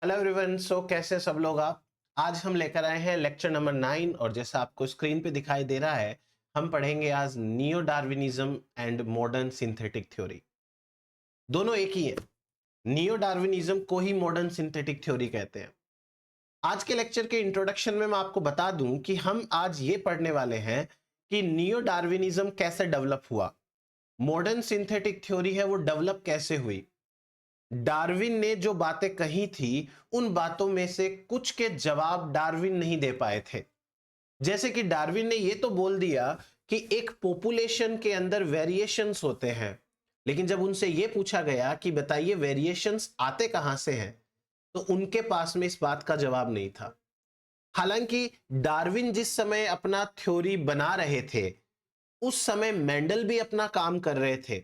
Hello everyone. कैसे सब लोग आप? आज हम लेकर आए हैं लेक्चर नंबर 9 और जैसा आपको स्क्रीन पे दिखाई दे रहा है, हम पढ़ेंगे आज neo Darwinism and modern synthetic theory. दोनों एक ही है। नियो डार्विनिज्म को ही मॉडर्न सिंथेटिक थ्योरी कहते हैं। आज के लेक्चर के इंट्रोडक्शन में मैं आपको बता दूं कि हम आज ये पढ़ने वाले हैं कि नियो डार्विनिज्म कैसे डेवलप हुआ, मॉडर्न सिंथेटिक थ्योरी है वो डेवलप कैसे हुई, डार्विन ने जो बातें कही थी उन बातों में से कुछ के जवाब डार्विन नहीं दे पाए थे। जैसे कि डार्विन ने ये तो बोल दिया कि एक पॉपुलेशन के अंदर वेरिएशंस होते हैं, लेकिन जब उनसे ये पूछा गया कि बताइए वेरिएशंस आते कहां से हैं, तो उनके पास में इस बात का जवाब नहीं था। हालांकि डार्विन जिस समय अपना थ्योरी बना रहे थे उस समय मेंडल भी अपना काम कर रहे थे,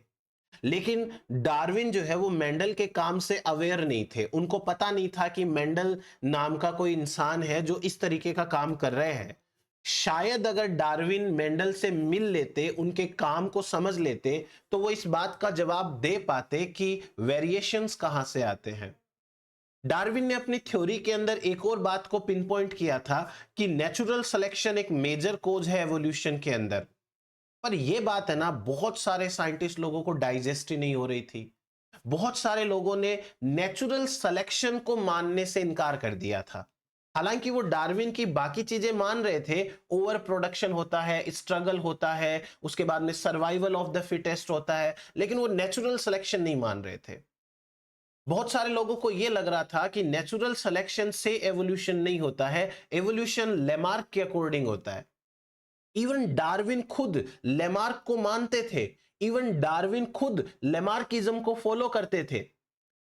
लेकिन डार्विन जो है वो मेंडल के काम से अवेयर नहीं थे। उनको पता नहीं था कि मेंडल नाम का कोई इंसान है जो इस तरीके का काम कर रहे हैं। शायद अगर डार्विन मेंडल से मिल लेते, उनके काम को समझ लेते, तो वो इस बात का जवाब दे पाते कि वेरिएशंस कहां से आते हैं। डार्विन ने अपनी थ्योरी के अंदर एक और बात को पिन पॉइंट किया था कि नेचुरल सिलेक्शन एक मेजर कोज है एवोल्यूशन के अंदर। पर यह बात है ना, बहुत सारे साइंटिस्ट लोगों को डाइजेस्ट ही नहीं हो रही थी। बहुत सारे लोगों ने नेचुरल सिलेक्शन को मानने से इनकार कर दिया था। हालांकि वो डार्विन की बाकी चीजें मान रहे थे, ओवर प्रोडक्शन होता है, स्ट्रगल होता है, उसके बाद में सर्वाइवल ऑफ द फिटेस्ट होता है, लेकिन वो नेचुरल सिलेक्शन नहीं मान रहे थे। बहुत सारे लोगों को यह लग रहा था कि नेचुरल सिलेक्शन से एवोल्यूशन नहीं होता है, एवोल्यूशन लेमार्क के अकॉर्डिंग होता है। इवन डार्विन खुद लेमार्क को मानते थे, इवन डार्विन खुद लेमार्किज्म को फॉलो करते थे।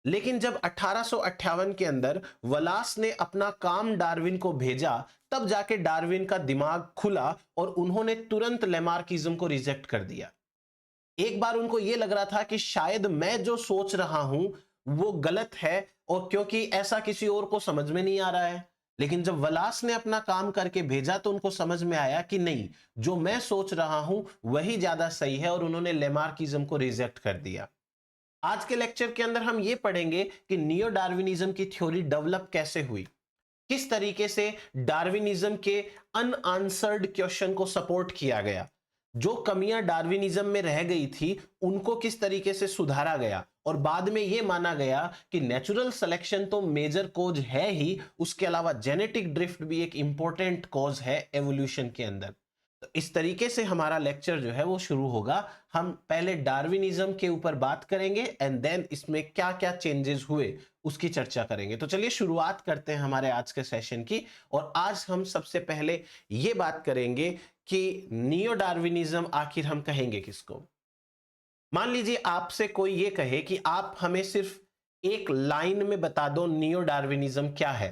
लेकिन जब 1858 के अंदर वलास ने अपना काम डार्विन को भेजा, तब जाके डार्विन का दिमाग खुला और उन्होंने तुरंत लेमार्किज्म को रिजेक्ट कर दिया। एक बार उनको यह लग रहा था कि शायद मैं जो सोच रहा हूं वो गलत है, और क्योंकि ऐसा किसी और को समझ में नहीं आ रहा है। लेकिन जब वलास ने अपना काम करके भेजा तो उनको समझ में आया कि नहीं, जो मैं सोच रहा हूं वही ज्यादा सही है, और उन्होंने लेमार्किज्म को रिजेक्ट कर दिया। आज के लेक्चर के अंदर हम ये पढ़ेंगे कि नियो डार्विनिज्म की थ्योरी डेवलप कैसे हुई, किस तरीके से डार्विनिज्म के अनआंसर्ड क्वेश्चन को सपोर्ट किया गया, जो कमियां डार्विनिज्म में रह गई थी उनको किस तरीके से सुधारा गया, और बाद में यह माना गया कि नेचुरल सिलेक्शन तो मेजर कॉज है ही, उसके अलावा जेनेटिक ड्रिफ्ट भी एक इंपॉर्टेंट कॉज है एवोल्यूशन के अंदर। तो इस तरीके से हमारा लेक्चर जो है वो शुरू होगा। हम पहले डार्विनिज्म के ऊपर बात करेंगे एंड देन इसमें क्या क्या चेंजेस हुए उसकी चर्चा करेंगे। तो चलिए शुरुआत करते हैं हमारे आज के सेशन की। और आज हम सबसे पहले ये बात करेंगे कि नियो डार्विनिज्म आखिर हम कहेंगे किसको। मान लीजिए आपसे कोई ये कहे कि आप हमें सिर्फ एक लाइन में बता दो नियो डार्विनिज्म क्या है,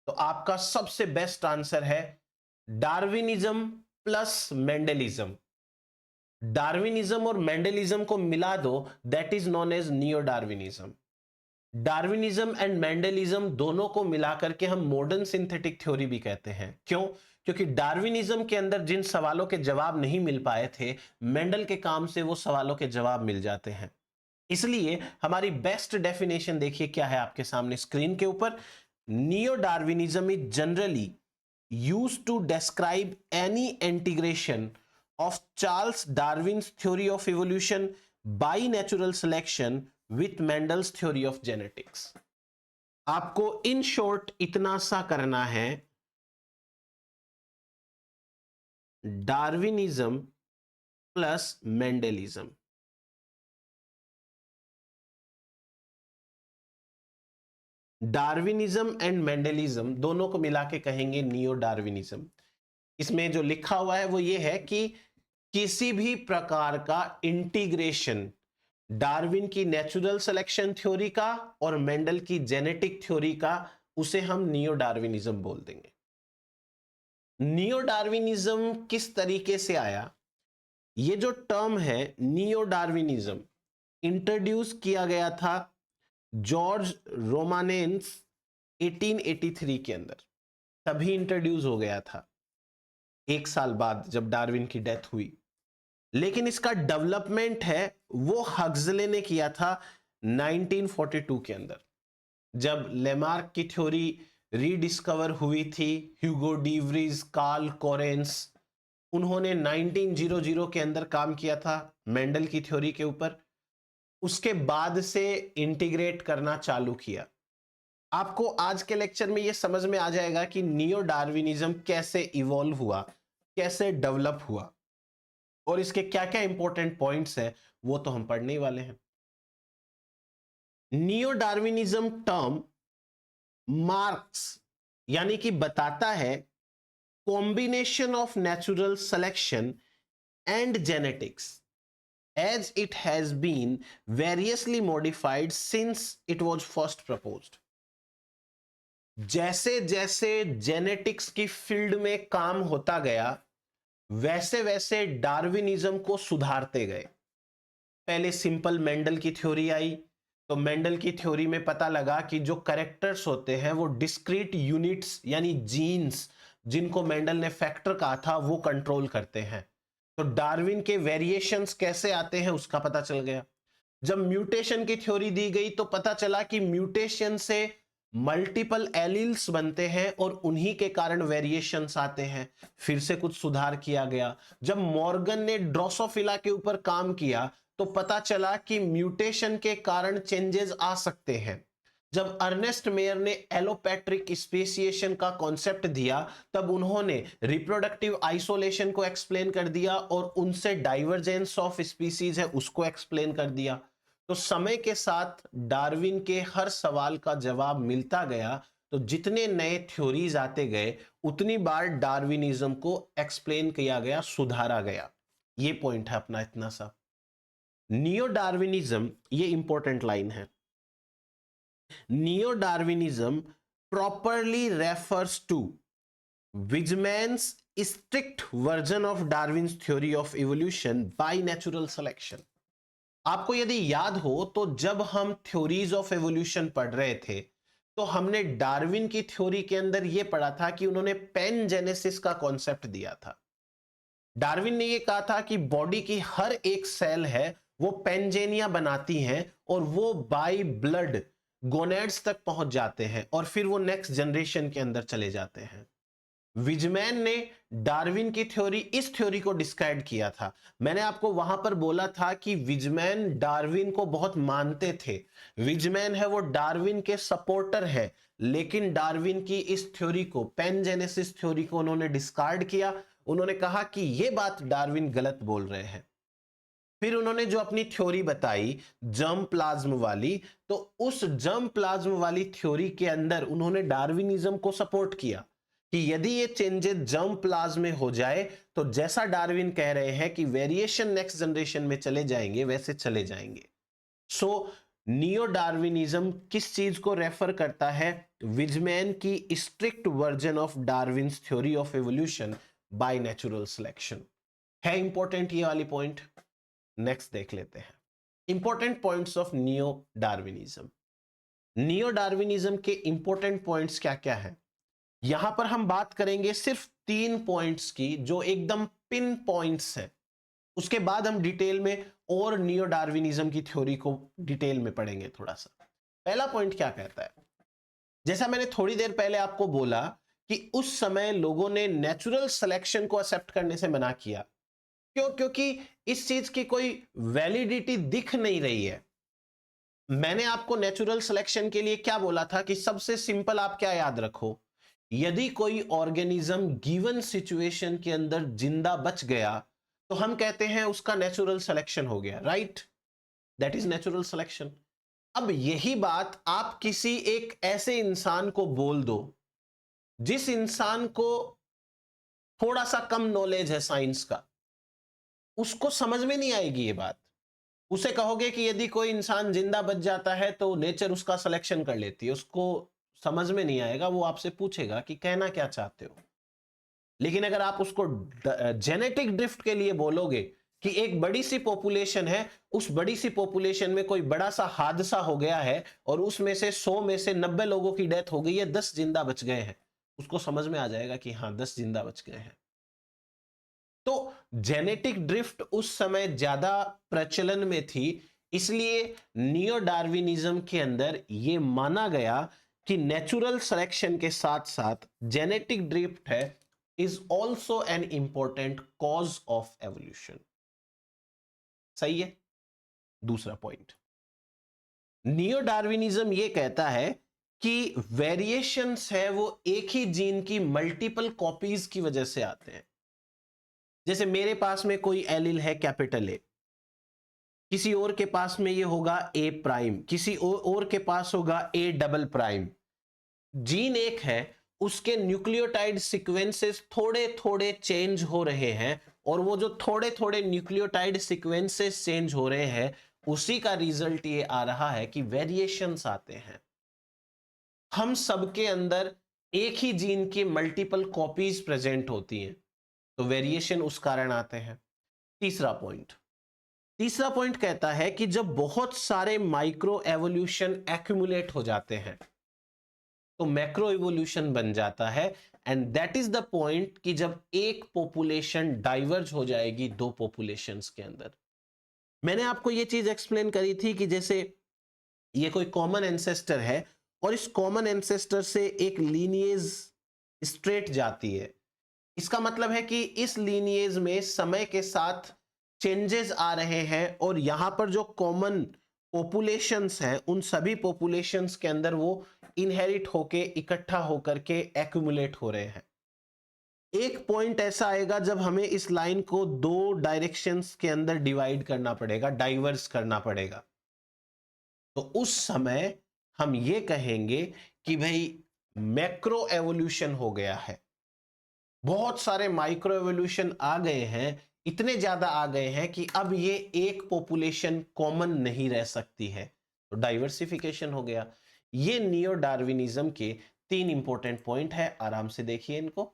तो आपका सबसे बेस्ट आंसर है डार्विनिज्म प्लस मेंडलिज्म। डार्विनिज्म और मेंडलिज्म को मिला दो, that is known as neo Darwinism. Darwinism and Mendelism दोनों को मिलाकर के हम मॉडर्न सिंथेटिक थ्योरी भी कहते हैं। क्यों? क्योंकि डार्विनिज्म के अंदर जिन सवालों के जवाब नहीं मिल पाए थे, मेंडल के काम से वो सवालों के जवाब मिल जाते हैं। इसलिए हमारी बेस्ट डेफिनेशन देखिए क्या है आपके सामने स्क्रीन के ऊपर। Neo Darwinism is generally used to describe any integration of Charles Darwin's theory of evolution by natural selection with Mendel's theory of genetics। आपको इन शॉर्ट इतना सा करना है, Darwinism plus Mendelism. Darwinism and Mendelism दोनों को मिला के कहेंगे नियो डार्विनिज्म। इसमें जो लिखा हुआ है वो ये है कि किसी भी प्रकार का इंटीग्रेशन डार्विन की नेचुरल सिलेक्शन थ्योरी का और मेंडल की जेनेटिक थ्योरी का, उसे हम नियो डार्विनिज्म बोल देंगे। नियो डार्विनिज्म किस तरीके से आया? ये जो टर्म है नियो डार्विनिज्म इंट्रोड्यूस किया गया था जॉर्ज रोमानेंस 1883 के अंदर, तभी इंट्रोड्यूस हो गया था, एक साल बाद जब डार्विन की डेथ हुई। लेकिन इसका डेवलपमेंट है वो हक्सले ने किया था 1942 के अंदर। जब लेमार्क की थ्योरी रीडिस्कवर हुई थी, ह्यूगो डीवरीज, कार्ल कोरेंस, उन्होंने 1900 के अंदर काम किया था मेंडल की थ्योरी के ऊपर। उसके बाद से इंटीग्रेट करना चालू किया। आपको आज के लेक्चर में यह समझ में आ जाएगा कि नियो डार्विनिज्म कैसे इवॉल्व हुआ, कैसे डेवलप हुआ, और इसके क्या क्या इंपॉर्टेंट पॉइंट्स हैं वो तो हम पढ़ने ही वाले हैं। नियो डार्विनिज्म टर्म मार्क्स यानी कि बताता है combination of natural selection and genetics as it has been variously modified since it was first proposed। जैसे जैसे जेनेटिक्स की फील्ड में काम होता गया, वैसे वैसे डार्विनिज्म को सुधारते गए। पहले सिंपल मेंडल की थ्योरी आई, तो मेंडल की थ्योरी में पता लगा कि जो कैरेक्टर्स होते हैं वो डिस्क्रीट यूनिट्स यानी जीन्स, जिनको मेंडल ने फैक्टर कहा था, वो कंट्रोल करते हैं। तो डार्विन के वेरिएशंस कैसे आते हैं उसका पता चल गया। जब म्यूटेशन की थ्योरी दी गई तो पता चला कि म्यूटेशन से मल्टीपल एलील्स बनते हैं और उन्हीं के कारण वेरिएशंस आते हैं। फिर से कुछ सुधार किया गया। जब मॉर्गन ने ड्रोसोफिला के ऊपर काम किया तो पता चला कि म्यूटेशन के कारण चेंजेस आ सकते हैं। जब अर्नेस्ट मेयर ने एलोपैट्रिक स्पेसिएशन का कॉन्सेप्ट दिया, तब उन्होंने रिप्रोडक्टिव आइसोलेशन को एक्सप्लेन कर दिया और उनसे डाइवर्जेंस ऑफ स्पीसीज है उसको एक्सप्लेन कर दिया। तो समय के साथ डार्विन के हर सवाल का जवाब मिलता गया। तो जितने नए थ्योरीज आते गए, उतनी बार डार्विनिज्म को एक्सप्लेन किया गया, सुधारा गया। ये पॉइंट है अपना इतना सा। नियो डार्विनिज्म, ये इंपॉर्टेंट लाइन है, neo Darwinism properly refers to Weizmann's strict version of Darwin's theory of evolution by natural selection। आपको यदि याद हो तो जब हम थ्योरीज ऑफ एवोल्यूशन पढ़ रहे थे तो हमने डार्विन की थ्योरी के अंदर यह पढ़ा था कि उन्होंने पेनजेनेसिस का कॉन्सेप्ट दिया था। डार्विन ने यह कहा था कि बॉडी की हर एक सेल है वो पेनजेनिया बनाती हैं और वो बाय ब्लड गोनेड्स तक पहुंच जाते हैं और फिर वो नेक्स्ट जनरेशन के अंदर चले जाते हैं। विजमैन ने डार्विन की थ्योरी, इस थ्योरी को डिस्क्राइब किया था। मैंने आपको वहां पर बोला था कि विजमैन डार्विन को बहुत मानते थे। विजमैन है वो डार्विन के सपोर्टर है, लेकिन डार्विन की इस थ्योरी को, पेनजेनेसिस थ्योरी को उन्होंने डिस्कार्ड किया। उन्होंने कहा कि यह बात डार्विन गलत बोल रहे हैं। फिर उन्होंने जो अपनी थ्योरी बताई जर्म प्लाज्म वाली, तो उस जर्म प्लाज्म वाली थ्योरी के अंदर उन्होंने डार्विनिज्म को सपोर्ट किया कि यदि ये चेंजेस जर्म प्लाज्म में हो जाए तो जैसा डार्विन कह रहे हैं कि वेरिएशन नेक्स्ट जनरेशन में चले जाएंगे, वैसे चले जाएंगे। सो नियो डार्विनिज्म किस चीज को रेफर करता है? विजमैन की strict version of Darwin's theory of evolution by natural selection. है इंपॉर्टेंट ये वाली पॉइंट। नेक्स्ट देख लेते हैं important points of neo Darwinism. Neo Darwinism के इंपॉर्टेंट पॉइंट्स क्या क्या है? यहां पर हम बात करेंगे सिर्फ 3 पॉइंट्स की जो एकदम पिन पॉइंट्स हैं। उसके बाद हम डिटेल में और नियो डार्विनिज्म की थ्योरी को डिटेल में पढ़ेंगे थोड़ा सा। पहला पॉइंट क्या कहता है? जैसा मैंने थोड़ी देर पहले आपको बोला कि उस समय लोगों ने नेचुरल सिलेक्शन को एक्सेप्ट करने से मना किया। क्यों? क्योंकि इस चीज की कोई वैलिडिटी दिख नहीं रही है। मैंने आपको नेचुरल सिलेक्शन के लिए क्या बोला था कि सबसे सिंपल आप क्या याद रखो, यदि कोई ऑर्गेनिज्म गिवन सिचुएशन के अंदर जिंदा बच गया तो हम कहते हैं उसका नेचुरल सिलेक्शन हो गया, right? That is natural selection. अब यही बात आप किसी एक ऐसे इंसान को बोल दो जिस इंसान को थोड़ा सा कम नॉलेज है साइंस का, उसको समझ में नहीं आएगी ये बात। उसे कहोगे कि यदि कोई इंसान जिंदा बच जाता है तो नेचर उसका सिलेक्शन कर लेती है, उसको समझ में नहीं आएगा। वो आपसे पूछेगा कि कहना क्या चाहते हो। लेकिन अगर आप उसको जेनेटिक ड्रिफ्ट के लिए बोलोगे कि एक बड़ी सी पॉपुलेशन है, उस बड़ी सी पॉपुलेशन में कोई बड़ा सा हादसा हो गया है और उसमें से 100 में से 90 लोगों की डेथ हो गई है, 10 जिंदा बच गए हैं, उसको समझ में आ जाएगा कि हाँ 10 जिंदा बच गए हैं। तो जेनेटिक ड्रिफ्ट उस समय ज्यादा प्रचलन में थी, इसलिए नियो डार्विनिज्म के अंदर ये माना गया कि नेचुरल सिलेक्शन के साथ साथ जेनेटिक ड्रिफ्ट है is also an important cause of evolution. सही है। दूसरा पॉइंट, नियो डार्विनिज्म ये कहता है कि वेरिएशंस है वो एक ही जीन की मल्टीपल कॉपीज की वजह से आते हैं। जैसे मेरे पास में कोई एलिल है कैपिटल ए, किसी और के पास में ये होगा ए प्राइम, किसी और के पास होगा ए डबल प्राइम। जीन एक है, उसके न्यूक्लियोटाइड सीक्वेंसेस थोड़े थोड़े चेंज हो रहे हैं, और वो जो थोड़े थोड़े न्यूक्लियोटाइड सीक्वेंसेस चेंज हो रहे हैं उसी का रिजल्ट ये आ रहा है कि वेरिएशंस आते हैं। हम सबके अंदर एक ही जीन की मल्टीपल कॉपीज प्रेजेंट होती हैं, तो वेरिएशन उस कारण आते हैं। तीसरा पॉइंट कहता है कि जब बहुत सारे माइक्रो एवोल्यूशन एक्यूमुलेट हो जाते हैं तो मैक्रो इवोल्यूशन बन जाता है, and that is the point कि जब एक पॉपुलेशन डाइवर्ज हो जाएगी दो पॉपुलेशंस के अंदर। मैंने आपको यह चीज एक्सप्लेन करी थी कि जैसे ये कोई कॉमन एंसेस्टर है और इस कॉमन एंसेस्टर से एक लीनिएज स्ट्रेट जाती है, इसका मतलब है कि इस लीनिएज में समय के साथ चेंजेस आ रहे हैं, और यहां पर जो कॉमन पॉपुलेशंस हैं उन सभी पॉपुलेशंस के अंदर वो इनहेरिट होके इकट्ठा होकर के एक्यूमुलेट हो रहे हैं। एक पॉइंट ऐसा आएगा जब हमें इस लाइन को दो डायरेक्शंस के अंदर डिवाइड करना पड़ेगा, डाइवर्स करना पड़ेगा, तो उस समय हम ये कहेंगे कि भाई मैक्रो एवोल्यूशन हो गया है। बहुत सारे माइक्रो एवोल्यूशन आ गए हैं, इतने ज्यादा आ गए हैं कि अब ये एक पॉपुलेशन कॉमन नहीं रह सकती है, तो डाइवर्सिफिकेशन हो गया। ये नियो डार्विनिज्म के 3 इंपॉर्टेंट पॉइंट है, आराम से देखिए इनको।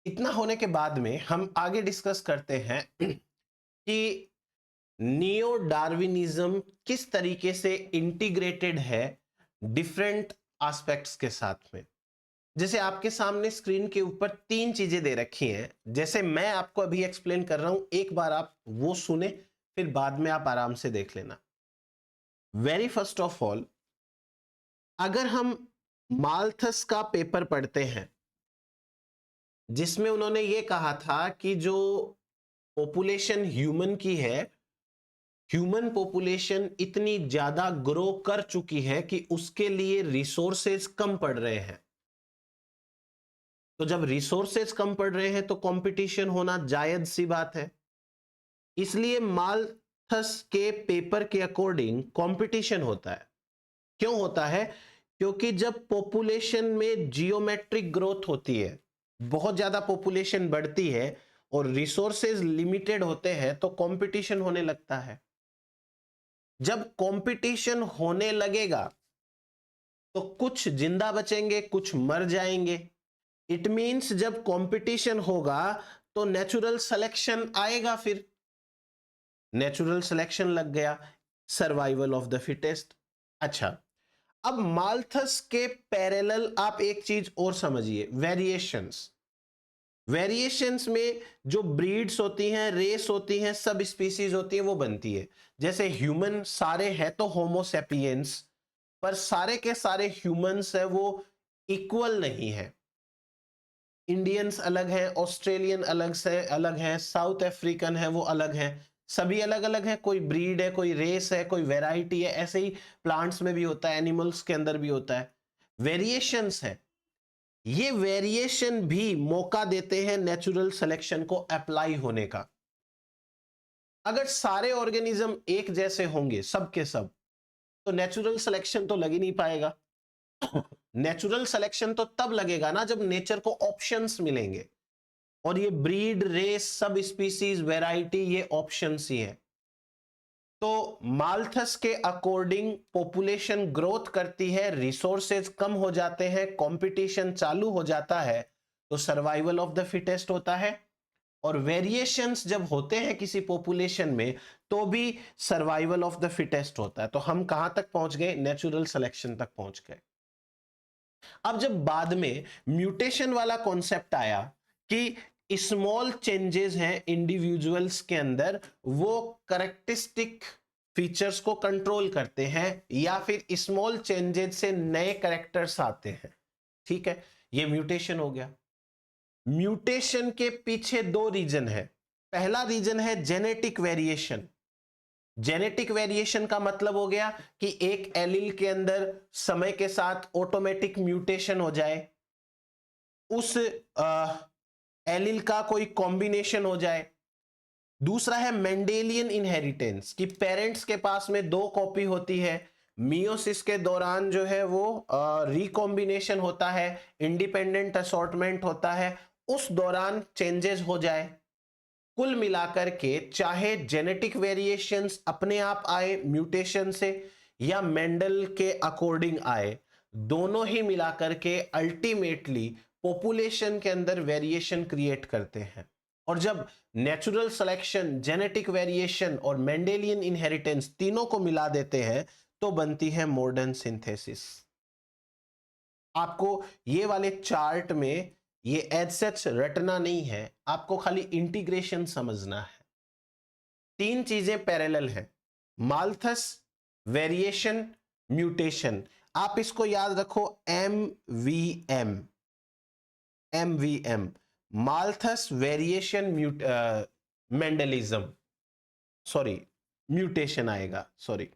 इतना होने के बाद में हम आगे डिस्कस करते हैं कि नियो डार्विनिज्म किस तरीके से इंटीग्रेटेड है डिफरेंट एस्पेक्ट्स के साथ में। जैसे आपके सामने स्क्रीन के ऊपर 3 चीजें दे रखी हैं, जैसे मैं आपको अभी एक्सप्लेन कर रहा हूं, एक बार आप वो सुने, फिर बाद में आप आराम से देख लेना। वेरी फर्स्ट ऑफ ऑल, अगर हम माल्थस का पेपर पढ़ते हैं जिसमें उन्होंने ये कहा था कि जो पॉपुलेशन ह्यूमन की है, ह्यूमन पॉपुलेशन इतनी ज्यादा ग्रो कर चुकी है कि उसके लिए रिसोर्सेज कम पड़ रहे हैं। तो जब रिसोर्सेज कम पड़ रहे हैं तो कंपटीशन होना जायज सी बात है, इसलिए माल्थस के पेपर के अकॉर्डिंग कंपटीशन होता है। क्यों होता है? क्योंकि जब पॉपुलेशन में जियोमेट्रिक ग्रोथ होती है, बहुत ज्यादा पॉपुलेशन बढ़ती है और रिसोर्सेज लिमिटेड होते हैं, तो कंपटीशन होने लगता है। जब कंपटीशन होने लगेगा तो कुछ जिंदा बचेंगे, कुछ मर जाएंगे। इट मींस जब कंपटीशन होगा तो नेचुरल सिलेक्शन आएगा, फिर नेचुरल सिलेक्शन लग गया, सर्वाइवल ऑफ द फिटेस्ट। अच्छा, अब माल्थस के पैरेलल आप एक चीज और समझिए, वेरिएशंस। वेरिएशंस में जो ब्रीड्स होती हैं, रेस होती हैं, सब स्पीसीज होती हैं, वो बनती है। जैसे ह्यूमन सारे हैं तो होमो सैपियंस, पर सारे के सारे ह्यूमंस है वो इक्वल नहीं है। इंडियंस अलग हैं, ऑस्ट्रेलियन अलग है, साउथ अफ्रीकन है वो अलग है, सभी अलग अलग है। कोई ब्रीड है, कोई रेस है, कोई वैरायटी है। ऐसे ही प्लांट्स में भी होता है, एनिमल्स के अंदर भी होता है, वेरिएशंस है। ये वेरिएशन भी मौका देते हैं नेचुरल सिलेक्शन को अप्लाई होने का। अगर सारे ऑर्गेनिज्म एक जैसे होंगे सब के सब, तो नेचुरल सिलेक्शन तो लग ही नहीं पाएगा। नेचुरल सिलेक्शन तो तब लगेगा ना जब नेचर को ऑप्शंस मिलेंगे, और ये breed, race, sub species, variety, ये ऑप्शंस ही है। तो माल्थस के अकॉर्डिंग पॉपुलेशन ग्रोथ करती है, रिसोर्सेज कम हो जाते हैं, कंपटीशन चालू हो जाता है, तो सर्वाइवल ऑफ द फिटेस्ट होता है। और वेरिएशंस जब होते हैं किसी पॉपुलेशन में, तो भी सर्वाइवल ऑफ द फिटेस्ट होता है। तो हम कहां तक पहुंच गए? नेचुरल सिलेक्शन तक पहुंच गए। अब जब बाद में म्यूटेशन वाला कॉन्सेप्ट आया कि स्मॉल चेंजेस हैं इंडिविजुअल्स के अंदर, वो करेक्टरिस्टिक फीचर्स को कंट्रोल करते हैं या फिर स्मॉल चेंजेस से नए कैरेक्टर्स आते हैं। ठीक है, ये म्यूटेशन हो गया। म्यूटेशन के पीछे दो रीजन है। पहला रीजन है जेनेटिक वेरिएशन। जेनेटिक वेरिएशन का मतलब हो गया कि एक एलील के अंदर समय के साथ ऑटोमेटिक म्यूटेशन हो जाए, उस एलील का कोई कॉम्बिनेशन हो जाए। दूसरा है मेंडेलियन इनहेरिटेंस, कि पेरेंट्स के पास में दो कॉपी होती है, मियोसिस के दौरान जो है वो रिकॉम्बिनेशन होता है, इंडिपेंडेंट असॉर्टमेंट होता है, उस दौरान चेंजेस हो जाए। कुल मिलाकर के चाहे जेनेटिक वेरिएशंस अपने आप आए म्यूटेशन से या मेंडल के अकॉर्डिंग आए, दोनों ही मिलाकर के अल्टीमेटली पॉपुलेशन के अंदर वेरिएशन क्रिएट करते हैं। और जब नेचुरल सिलेक्शन, जेनेटिक वेरिएशन और मेंडेलियन इनहेरिटेंस तीनों को मिला देते हैं तो बनती है मॉडर्न सिंथेसिस। आपको ये वाले चार्ट में ये एज सच रटना नहीं है, आपको खाली इंटीग्रेशन समझना है। तीन चीजें पैरेलल हैं, माल्थस, वेरिएशन, म्यूटेशन। आप इसको याद रखो, MVM, MVM, Malthus variation Mendelism, sorry mutation आएगा, सॉरी।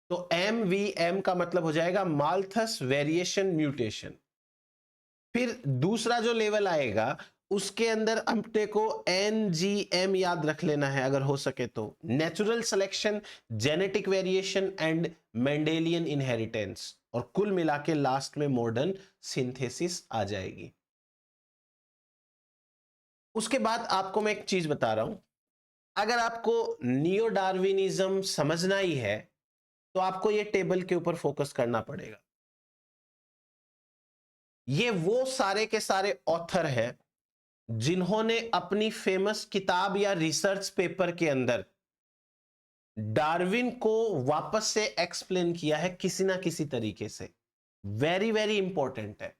तो MVM का मतलब हो जाएगा माल्थस वेरिएशन म्यूटेशन। फिर दूसरा जो लेवल आएगा उसके अंदर अपने को NGM याद रख लेना है अगर हो सके तो, natural selection, genetic variation and Mendelian inheritance. और कुल मिला के लास्ट में मॉडर्न सिंथेसिस आ जाएगी। उसके बाद आपको मैं एक चीज बता रहा हूं, अगर आपको नियो डार्विनिज्म समझना ही है तो आपको ये टेबल के ऊपर फोकस करना पड़ेगा। ये वो सारे के सारे ऑथर हैं जिन्होंने अपनी फेमस किताब या रिसर्च पेपर के अंदर डार्विन को वापस से एक्सप्लेन किया है किसी ना किसी तरीके से। वेरी वेरी इंपॉर्टेंट है।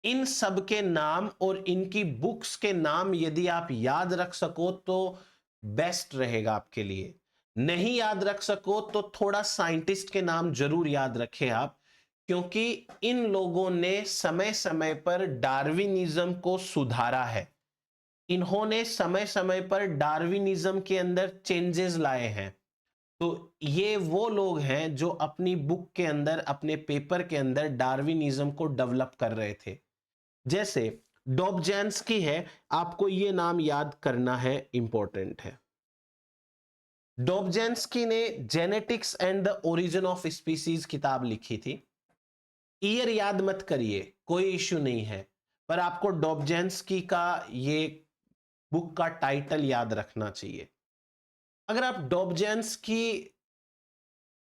इन सब के नाम और इनकी बुक्स के नाम यदि आप याद रख सको तो बेस्ट रहेगा आपके लिए। नहीं याद रख सको तो थोड़ा साइंटिस्ट के नाम जरूर याद रखें आप, क्योंकि इन लोगों ने समय समय पर डार्विनिज्म को सुधारा है। इन्होंने समय समय पर डार्विनिज्म के अंदर चेंजेस लाए हैं। तो ये वो लोग हैं जो अपनी बुक के अंदर, अपने पेपर के अंदर डार्विनिज्म को डेवलप कर रहे थे। जैसे डॉबझैंस्की है, आपको ये नाम याद करना है, इंपॉर्टेंट है। डॉबझैंस्की ने genetics and the origin of species किताब लिखी थी। ईयर याद मत करिए, कोई इश्यू नहीं है, पर आपको डॉबझैंस्की का ये बुक का टाइटल याद रखना चाहिए। अगर आप डॉबझैंस्की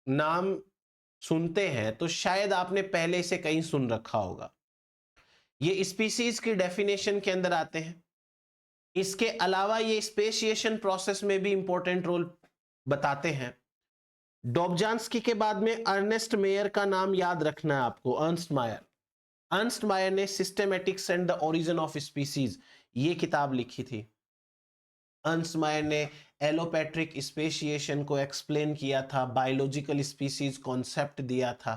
नाम सुनते हैं तो शायद आपने पहले से कहीं सुन रखा होगा। ये स्पीसीज की डेफिनेशन के अंदर आते हैं। इसके अलावा ये स्पेशिएशन प्रोसेस में भी इंपॉर्टेंट रोल बताते हैं। डॉबझांस्की के बाद में अर्नेस्ट मेयर का नाम याद रखना है आपको, अर्नस्ट मायर। अर्नस्ट मायर ने systematics and the origin of species ये किताब लिखी थी। अर्नस्ट मायर ने एलोपैट्रिक स्पेशिएशन को एक्सप्लेन किया था, बायोलॉजिकल स्पीसीज कॉन्सेप्ट दिया था।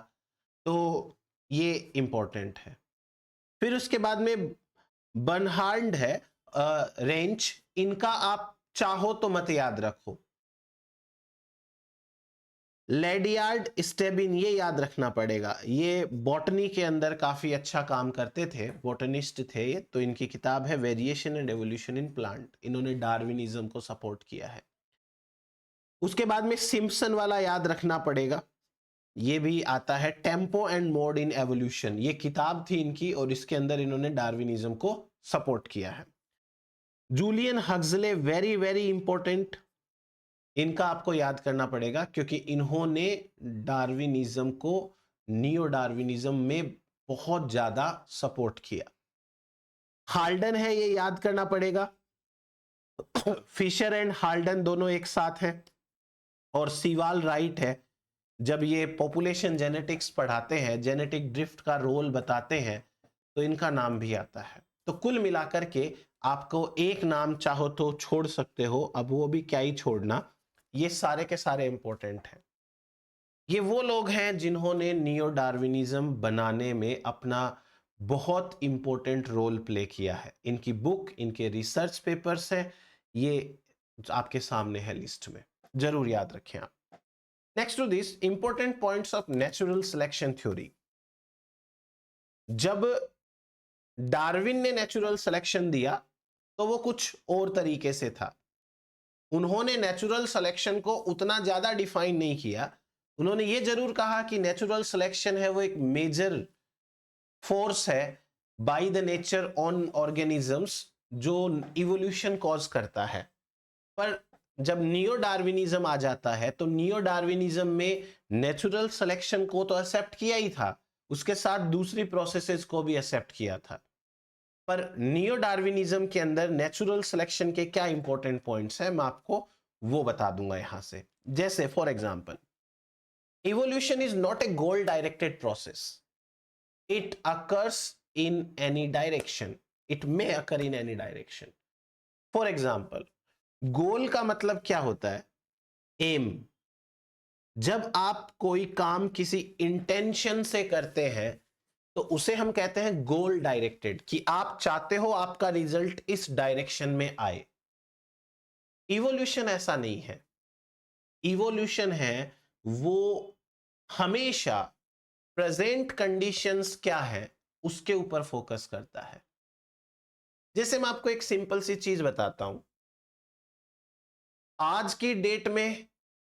तो ये इंपॉर्टेंट है। फिर उसके बाद में बर्नहार्ड है, रेंच, इनका आप चाहो तो मत याद रखो। लेडियार्ड स्टेबिन ये याद रखना पड़ेगा, ये बॉटनी के अंदर काफी अच्छा काम करते थे, बॉटनिस्ट थे ये। तो इनकी किताब है variation and evolution in plant, इन्होंने डार्विनिज्म को सपोर्ट किया है। उसके बाद में सिम्पसन वाला याद रखना पड़ेगा, ये भी आता है, tempo and mode in evolution, ये किताब थी इनकी और इसके अंदर इन्होंने डार्विनिज्म को सपोर्ट किया है। Julian Huxley, very very important, इनका आपको याद करना पड़ेगा क्योंकि इन्होंने डार्विनिज्म को नियो डार्विनिज्म में बहुत ज्यादा सपोर्ट किया। हाल्डन है, ये याद करना पड़ेगा, फिशर एंड हाल्डन दोनों एक साथ हैं। और सीवाल राइट है, जब ये पॉपुलेशन जेनेटिक्स पढ़ाते हैं, जेनेटिक ड्रिफ्ट का रोल बताते हैं, तो इनका नाम भी आता है। तो कुल मिलाकर के आपको एक नाम चाहो तो छोड़ सकते हो, अब वो भी क्या ही छोड़ना, ये सारे के सारे इंपॉर्टेंट हैं। ये वो लोग हैं जिन्होंने नियो डार्विनिज्म बनाने में अपना बहुत इंपॉर्टेंट रोल प्ले किया है। इनकी बुक, इनके रिसर्च पेपर्स हैं, ये आपके सामने है लिस्ट में, जरूर याद रखें आप। Next to this, important points of natural selection theory. जब डार्विन ने नेचुरल सिलेक्शन दिया तो वो कुछ और तरीके से था। उन्होंने नेचुरल सिलेक्शन को उतना ज्यादा डिफाइन नहीं किया। उन्होंने ये जरूर कहा कि नेचुरल सिलेक्शन है वो एक मेजर फोर्स है by the nature on organisms जो इवोल्यूशन कॉज करता है। पर जब नियो डार्विनिज्म आ जाता है तो नियो डार्विनिज्म में नेचुरल सिलेक्शन को तो एक्सेप्ट किया ही था, उसके साथ दूसरी प्रोसेसेस को भी एक्सेप्ट किया था। पर नियो डार्विनिज्म के अंदर नेचुरल सिलेक्शन के क्या इंपॉर्टेंट पॉइंट्स हैं मैं आपको वो बता दूंगा यहां से। जैसे for example, evolution is not a goal directed process, it occurs in any direction, it may occur in any direction. For example, goal का मतलब क्या होता है? एम। जब आप कोई काम किसी इंटेंशन से करते हैं तो उसे हम कहते हैं गोल डायरेक्टेड, कि आप चाहते हो आपका रिजल्ट इस डायरेक्शन में आए। इवोल्यूशन ऐसा नहीं है। इवोल्यूशन है वो हमेशा प्रेजेंट कंडीशंस क्या है उसके ऊपर फोकस करता है। जैसे मैं आपको एक सिंपल सी चीज बताता हूं, आज की डेट में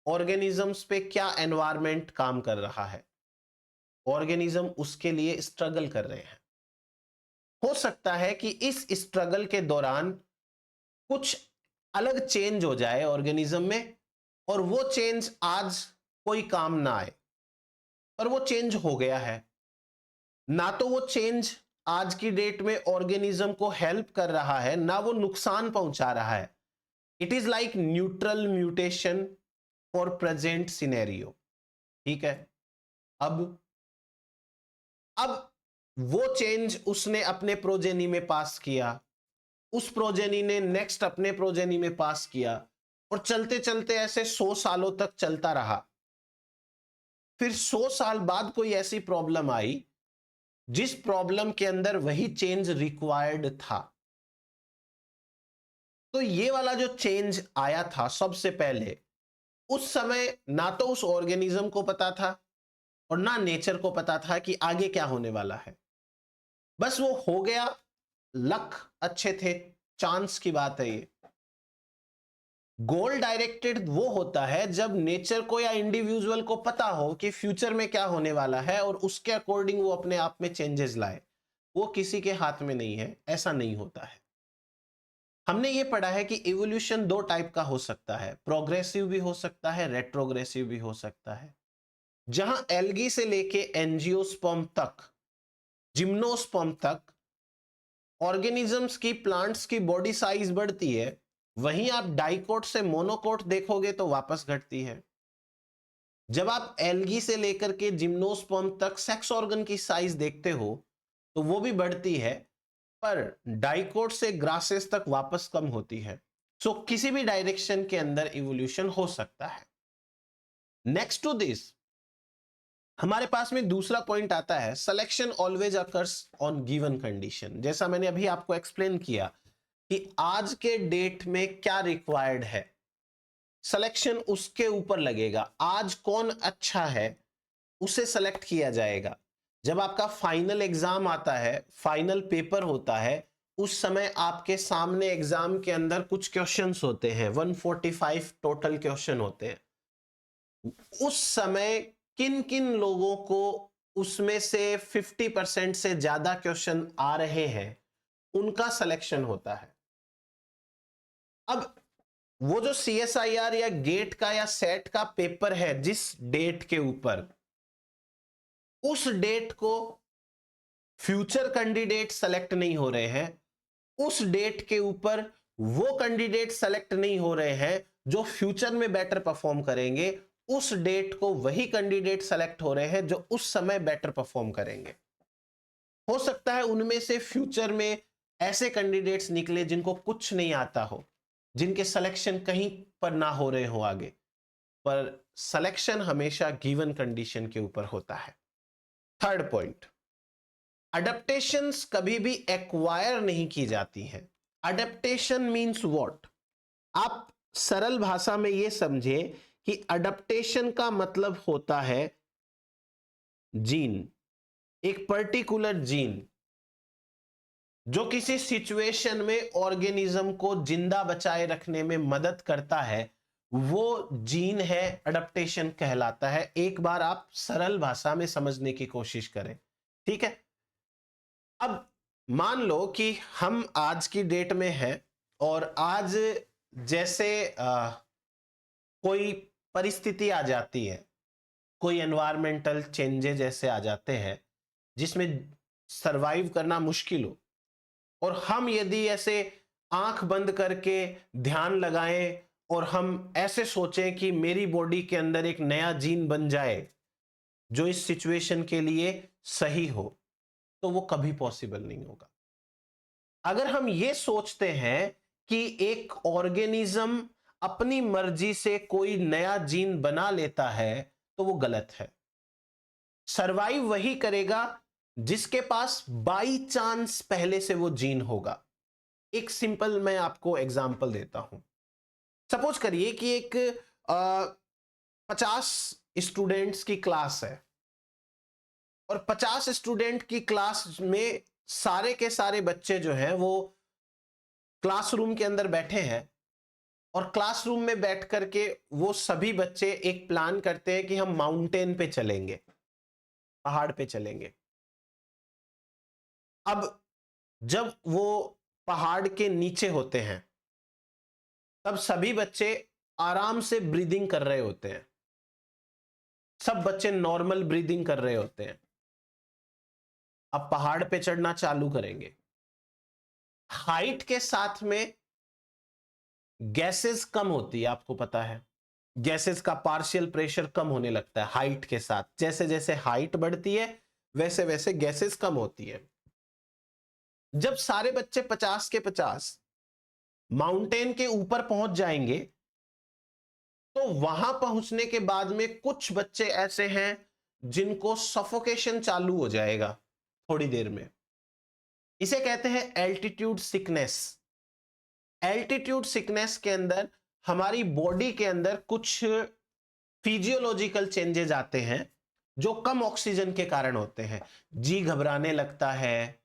ऑर्गेनिजम्स पे क्या एनवायरनमेंट काम कर रहा है? ऑर्गेनिज्म उसके लिए स्ट्रगल कर रहे हैं। हो सकता है कि इस स्ट्रगल के दौरान कुछ अलग चेंज हो जाए ऑर्गेनिज्म में और वो चेंज आज कोई काम ना आए, पर वो चेंज हो गया है। ना तो वो चेंज आज की डेट में ऑर्गेनिज्म को हेल्प कर रहा है, ना वो नुकसान पहुंचा रहा है। It is like neutral mutation for present scenario. ठीक है। अब वो चेंज उसने अपने प्रोजेनी में पास किया, उस प्रोजेनी ने नेक्स्ट अपने प्रोजेनी में पास किया, और चलते चलते ऐसे 100 सालों तक चलता रहा। फिर 100 साल बाद कोई ऐसी प्रॉब्लम आई जिस प्रॉब्लम के अंदर वही चेंज रिक्वायर्ड था। तो ये वाला जो चेंज आया था सबसे पहले, उस समय ना तो उस ऑर्गेनिज्म को पता था और ना नेचर को पता था कि आगे क्या होने वाला है। बस वो हो गया, लक अच्छे थे, चांस की बात है ये। गोल डायरेक्टेड वो होता है जब नेचर को या इंडिविजुअल को पता हो कि फ्यूचर में क्या होने वाला है और उसके अकॉर्डिंग वो अपने आप में चेंजेस लाए। वो किसी के हाथ में नहीं है, ऐसा नहीं होता है। हमने ये पढ़ा है कि इवोल्यूशन दो टाइप का हो सकता है, प्रोग्रेसिव भी हो सकता है, रेट्रोग्रेसिव भी हो सकता है। जहां एल्गी से लेके एंजियोस्पर्म तक, जिम्नोस्पर्म तक ऑर्गेनिजम्स की, प्लांट्स की बॉडी साइज बढ़ती है, वहीं आप डाइकोट से मोनोकोट देखोगे तो वापस घटती है। जब आप एल्गी से लेकर के जिम्नोस्पर्म तक सेक्स ऑर्गन की साइज देखते हो तो वो भी बढ़ती है, पर डाइकोट से ग्रासेस तक वापस कम होती है। सो किसी भी डायरेक्शन के अंदर इवोल्यूशन हो सकता है। नेक्स्ट टू दिस, हमारे पास में दूसरा पॉइंट आता है, selection always occurs on given condition. जैसा मैंने अभी आपको एक्सप्लेन किया कि आज के डेट में क्या रिक्वायर्ड है, सिलेक्शन उसके ऊपर लगेगा। आज कौन अच्छा है उसे सेलेक्ट किया जाएगा। जब आपका फाइनल एग्जाम आता है, फाइनल पेपर होता है, उस समय आपके सामने एग्जाम के अंदर कुछ क्वेश्चंस होते हैं, 145 टोटल क्वेश्चन होते हैं। उस समय किन किन लोगों को उसमें से 50% से ज्यादा क्वेश्चन आ रहे हैं उनका सिलेक्शन होता है। अब वो जो CSIR या गेट का या सेट का पेपर है जिस डेट के ऊपर, उस डेट को फ्यूचर कैंडिडेट सेलेक्ट नहीं हो रहे हैं, उस डेट के ऊपर वो कैंडिडेट सेलेक्ट नहीं हो रहे हैं जो फ्यूचर में बेटर परफॉर्म करेंगे, उस डेट को वही कैंडिडेट सेलेक्ट हो रहे हैं जो उस समय बेटर परफॉर्म करेंगे। हो सकता है उनमें से फ्यूचर में ऐसे कैंडिडेट्स निकले जिनको कुछ नहीं आता हो, जिनके सिलेक्शन कहीं पर ना हो रहे हो आगे, पर सिलेक्शन हमेशा गिवन कंडीशन के ऊपर होता है। थर्ड पॉइंट, अडेप्टेशंस कभी भी एक्वायर नहीं की जाती हैं। Adaptation means what? आप सरल भाषा में यह समझे कि अडेप्टेशन का मतलब होता है जीन, एक पर्टिकुलर जीन जो किसी सिचुएशन में ऑर्गेनिज्म को जिंदा बचाए रखने में मदद करता है, वो जीन है, अडेप्टेशन कहलाता है। एक बार आप सरल भाषा में समझने की कोशिश करें, ठीक है। अब मान लो कि हम आज की डेट में हैं और आज जैसे कोई परिस्थिति आ जाती है, कोई एनवायरमेंटल चेंजेस जैसे आ जाते हैं जिसमें सरवाइव करना मुश्किल हो, और हम यदि ऐसे आंख बंद करके ध्यान लगाएं और हम ऐसे सोचें कि मेरी बॉडी के अंदर एक नया जीन बन जाए जो इस सिचुएशन के लिए सही हो, तो वो कभी पॉसिबल नहीं होगा। अगर हम ये सोचते हैं कि एक ऑर्गेनिज्म अपनी मर्जी से कोई नया जीन बना लेता है, तो वो गलत है। सरवाइव वही करेगा जिसके पास बाई चांस पहले से वो जीन होगा। एक सिंपल मैं आपको एग्जांपल देता हूं। सपोज करिए कि एक 50 स्टूडेंट्स की क्लास है और 50 स्टूडेंट की क्लास में सारे के सारे बच्चे जो हैं वो क्लासरूम के अंदर बैठे हैं, और क्लासरूम में बैठ करके वो सभी बच्चे एक प्लान करते हैं कि हम माउंटेन पे चलेंगे, पहाड़ पे चलेंगे। अब जब वो पहाड़ के नीचे होते हैं तब सभी बच्चे आराम से ब्रीदिंग कर रहे होते हैं, सब बच्चे नॉर्मल ब्रीदिंग कर रहे होते हैं। अब पहाड़ पे चढ़ना चालू करेंगे। हाइट के साथ में गैसेस कम होती है, आपको पता है गैसेस का पार्शियल प्रेशर कम होने लगता है हाइट के साथ। जैसे जैसे हाइट बढ़ती है वैसे वैसे गैसेस कम होती है। जब सारे बच्चे 50 के 50 माउंटेन के ऊपर पहुंच जाएंगे, तो वहां पहुंचने के बाद में कुछ बच्चे ऐसे हैं जिनको सफोकेशन चालू हो जाएगा थोड़ी देर में। इसे कहते हैं एल्टीट्यूड सिकनेस। एल्टीट्यूड सिकनेस के अंदर हमारी बॉडी के अंदर कुछ फिजियोलॉजिकल चेंजेस आते हैं जो कम ऑक्सीजन के कारण होते हैं। जी घबराने लगता है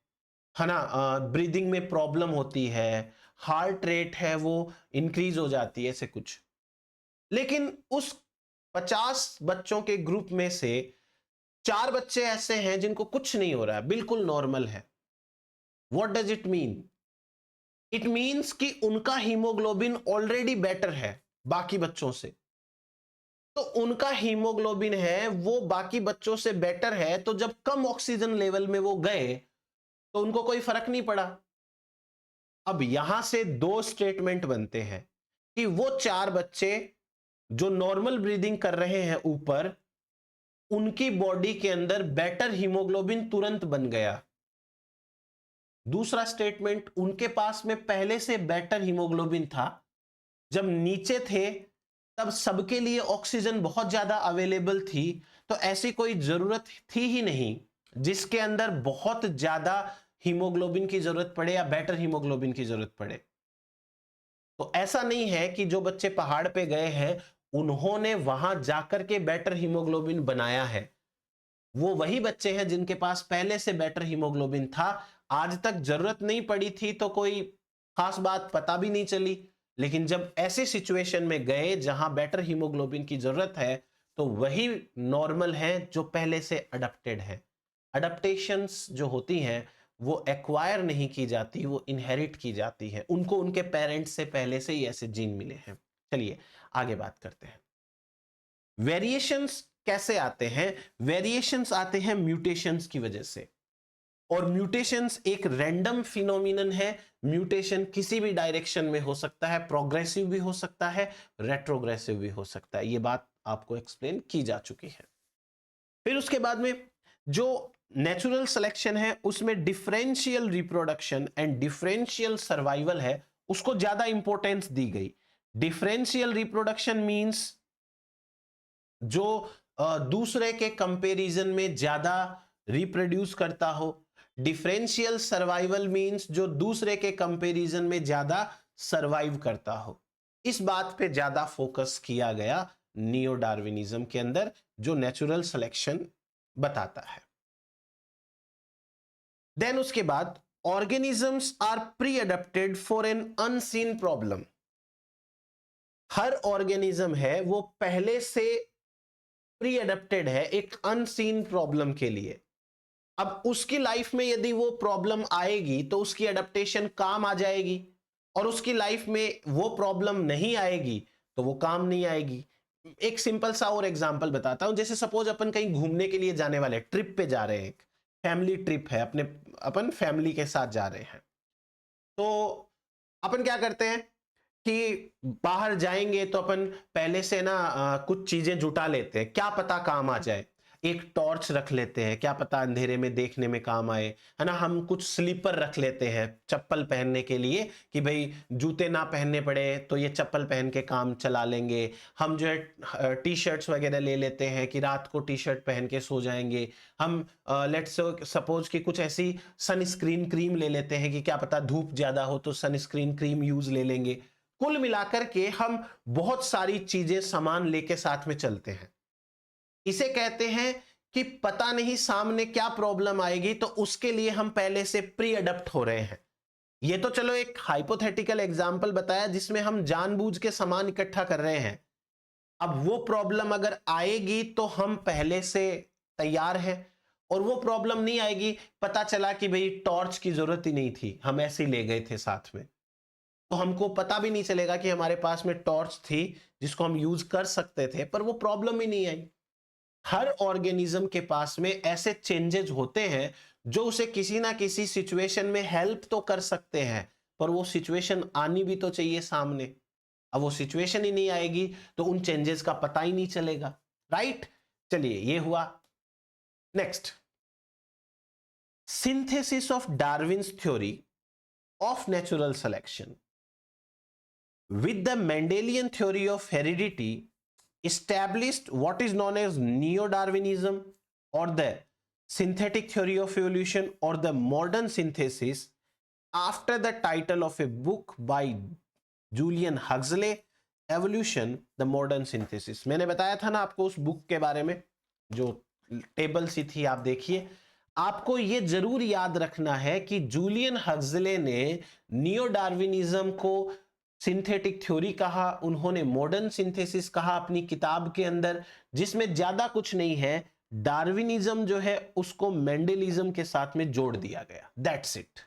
ना, ब्रीदिंग में प्रॉब्लम होती है, हार्ट रेट है वो इंक्रीज हो जाती है, ऐसे कुछ। लेकिन उस 50 बच्चों के ग्रुप में से 4 बच्चे ऐसे हैं जिनको कुछ नहीं हो रहा है, बिल्कुल नॉर्मल है। What does it mean? It means कि उनका हीमोग्लोबिन ऑलरेडी बेटर है बाकी बच्चों से। तो उनका हीमोग्लोबिन है वो बाकी बच्चों से बेटर है, तो जब कम ऑक्सीजन लेवल में वो गए तो उनको कोई फर्क नहीं पड़ा। अब यहां से 2 स्टेटमेंट बनते हैं कि वो 4 बच्चे जो नॉर्मल ब्रीदिंग कर रहे हैं ऊपर, उनकी बॉडी के अंदर बेटर हीमोग्लोबिन तुरंत बन गया। दूसरा स्टेटमेंट, उनके पास में पहले से बेटर हीमोग्लोबिन था, जब नीचे थे तब सबके लिए ऑक्सीजन बहुत ज्यादा अवेलेबल थी, तो ऐसी कोई जरूरत थी ही नहीं जिसके अंदर बहुत ज्यादा हीमोग्लोबिन की जरूरत पड़े या बेटर हीमोग्लोबिन की जरूरत पड़े। तो ऐसा नहीं है कि जो बच्चे पहाड़ पे गए हैं उन्होंने वहां जाकर के बेटर हीमोग्लोबिन बनाया है। वो वही बच्चे हैं जिनके पास पहले से बेटर हीमोग्लोबिन था, आज तक जरूरत नहीं पड़ी थी तो कोई खास बात पता भी नहीं चली, लेकिन जब ऐसे सिचुएशन में गए जहां बेटर हीमोग्लोबिन की जरूरत है, तो वही नॉर्मल है जो पहले से अडॉप्टेड है। अडॉप्टेशंस जो होती हैं वो एक्वायर नहीं की जाती, वो इनहेरिट की जाती है। उनको उनके पेरेंट्स से पहले से ही ऐसे जीन मिले हैं। चलिए आगे बात करते हैं। वेरिएशंस कैसे आते हैं? वेरिएशंस आते हैं म्यूटेशंस की वजह से, और म्यूटेशंस एक रैंडम फिनोमिनन है। म्यूटेशन किसी भी डायरेक्शन में हो सकता है, प्रोग्रेसिव भी हो सकता है, रेट्रोग्रेसिव भी हो सकता है। यह बात आपको एक्सप्लेन की जा चुकी है। फिर उसके बाद में जो नेचुरल सिलेक्शन है उसमें differential reproduction and differential survival है, उसको ज्यादा इंपॉर्टेंस दी गई। डिफरेंशियल रिप्रोडक्शन मींस जो दूसरे के कंपैरिजन में ज्यादा रिप्रोड्यूस करता हो। डिफरेंशियल सर्वाइवल मींस जो दूसरे के कंपैरिजन में ज्यादा सरवाइव करता हो। इस बात पे ज्यादा फोकस किया गया नियो डार्विनिज्म के अंदर, जो नेचुरल सिलेक्शन बताता है। देन उसके बाद organisms are pre adapted for an unseen problem. हर ऑर्गेनिज्म है वो पहले से प्री अडेप्टेड है एक अनसीन प्रॉब्लम के लिए। अब उसकी लाइफ में यदि वो प्रॉब्लम आएगी तो उसकी अडेप्टेशन काम आ जाएगी, और उसकी लाइफ में वो प्रॉब्लम नहीं आएगी तो वो काम नहीं आएगी। एक सिंपल सा और एग्जांपल बताता हूं। जैसे सपोज अपन कहीं घूमने के लिए जाने वाले, ट्रिप पे जा रहे हैं, एक फैमिली ट्रिप है, अपन फैमिली के साथ जा रहे हैं। तो अपन क्या करते हैं कि बाहर जाएंगे तो अपन पहले से ना कुछ चीजें जुटा लेते हैं, क्या पता काम आ जाए। एक टॉर्च रख लेते हैं, क्या पता अंधेरे में देखने में काम आए, है ना। हम कुछ स्लीपर रख लेते हैं चप्पल पहनने के लिए, कि भाई जूते ना पहनने पड़े तो ये चप्पल पहन के काम चला लेंगे। हम जो है टी शर्ट्स वगैरह ले लेते हैं कि रात को टी शर्ट पहन के सो जाएंगे। हम लेट्स सपोज कि कुछ ऐसी सनस्क्रीन क्रीम ले लेते हैं कि क्या पता धूप ज्यादा हो तो सनस्क्रीन क्रीम यूज ले लेंगे। कुल मिलाकर के हम बहुत सारी चीजें सामान लेके साथ में चलते हैं। इसे कहते हैं कि पता नहीं सामने क्या प्रॉब्लम आएगी, तो उसके लिए हम पहले से प्री अडप्ट हो रहे हैं। ये तो चलो एक हाइपोथेटिकल एग्जांपल बताया जिसमें हम जानबूझ के सामान इकट्ठा कर रहे हैं। अब वो प्रॉब्लम अगर आएगी तो हम पहले से तैयार हैं, और वो प्रॉब्लम नहीं आएगी, पता चला कि भाई टॉर्च की जरूरत ही नहीं थी, हम ऐसे ही ले गए थे साथ में, तो हमको पता भी नहीं चलेगा कि हमारे पास में टॉर्च थी जिसको हम यूज कर सकते थे, पर वो प्रॉब्लम ही नहीं आई। हर ऑर्गेनिज्म के पास में ऐसे चेंजेस होते हैं जो उसे किसी ना किसी सिचुएशन में हेल्प तो कर सकते हैं, पर वो सिचुएशन आनी भी तो चाहिए सामने। अब वो सिचुएशन ही नहीं आएगी तो उन चेंजेस का पता ही नहीं चलेगा, राइट। चलिए ये हुआ। Next, synthesis of Darwin's theory of natural selection with the Mendelian theory of heredity established what is known as neo-Darwinism, or the synthetic theory of evolution, or the modern synthesis, after the title of a book by Julian Huxley, Evolution the Modern Synthesis। मैंने बताया था ना आपको उस book के बारे में, जो टेबल सी थी, आप देखिए। आपको ये जरूर याद रखना है कि जूलियन हक्सले ने नियो डार्विनिज्म को सिंथेटिक थ्योरी कहा, उन्होंने मॉडर्न सिंथेसिस कहा अपनी किताब के अंदर, जिसमें ज्यादा कुछ नहीं है। डार्विनिज्म जो है उसको मेंडलिज्म के साथ में जोड़ दिया गया, दैट्स इट।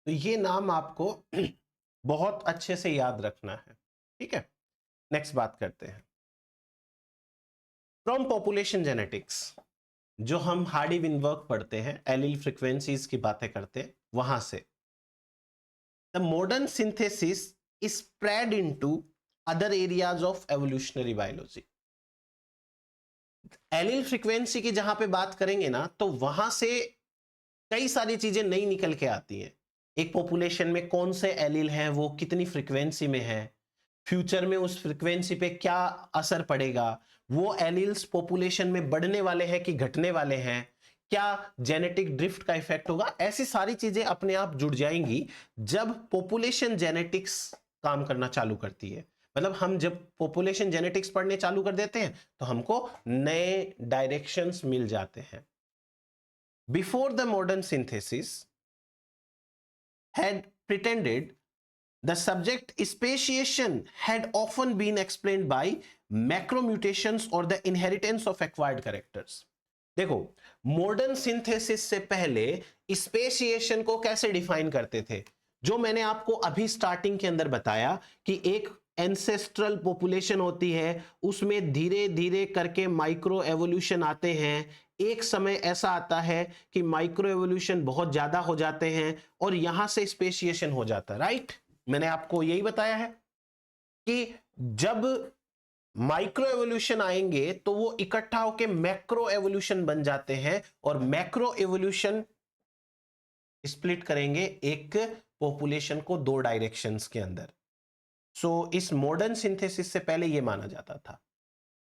तो ये नाम आपको बहुत अच्छे से याद रखना है, ठीक है। नेक्स्ट बात करते हैं फ्रॉम पॉपुलेशन जेनेटिक्स। जो हम हार्डी विनवर्क पढ़ते हैं, एलील फ्रीक्वेंसीज की बातें करते हैं, वहां से the modern synthesis is spread into other areas of evolutionary biology। Allele frequency की जहां पे बात करेंगे ना, तो वहां से कई सारी चीजें नई निकल के आती हैं। एक पॉपुलेशन में कौन से एलील हैं, वो कितनी फ्रीक्वेंसी में है, फ्यूचर में उस फ्रीक्वेंसी पे क्या असर पड़ेगा, वो एलील्स पॉपुलेशन में बढ़ने वाले हैं कि घटने वाले हैं, क्या जेनेटिक ड्रिफ्ट का इफेक्ट होगा। ऐसी सारी चीजें अपने आप जुड़ जाएंगी जब पॉपुलेशन जेनेटिक्स काम करना चालू करती है। मतलब हम जब पॉपुलेशन जेनेटिक्स पढ़ने चालू कर देते हैं तो हमको नए डायरेक्शंस मिल जाते हैं। Before the modern synthesis had pretended the subject speciation had often been explained by macromutations or the inheritance of acquired characters। देखो, मॉडर्न सिंथेसिस से पहले स्पेशिएशन को कैसे डिफाइन करते थे, जो मैंने आपको अभी स्टार्टिंग के अंदर बताया कि एक एंसेस्ट्रल पॉपुलेशन होती है, उसमें धीरे धीरे करके माइक्रो एवोल्यूशन आते हैं। एक समय ऐसा आता है कि माइक्रो एवोल्यूशन बहुत ज्यादा हो जाते हैं और यहां से स्पेशिएशन हो जाता है, राइट। मैंने आपको यही बताया है कि जब माइक्रो एवोल्यूशन आएंगे तो वो इकट्ठा होकर मैक्रो एवोल्यूशन बन जाते हैं, और मैक्रो एवोल्यूशन स्प्लिट करेंगे एक पॉपुलेशन को दो डायरेक्शंस के अंदर। सो इस मॉडर्न सिंथेसिस से पहले ये माना जाता था।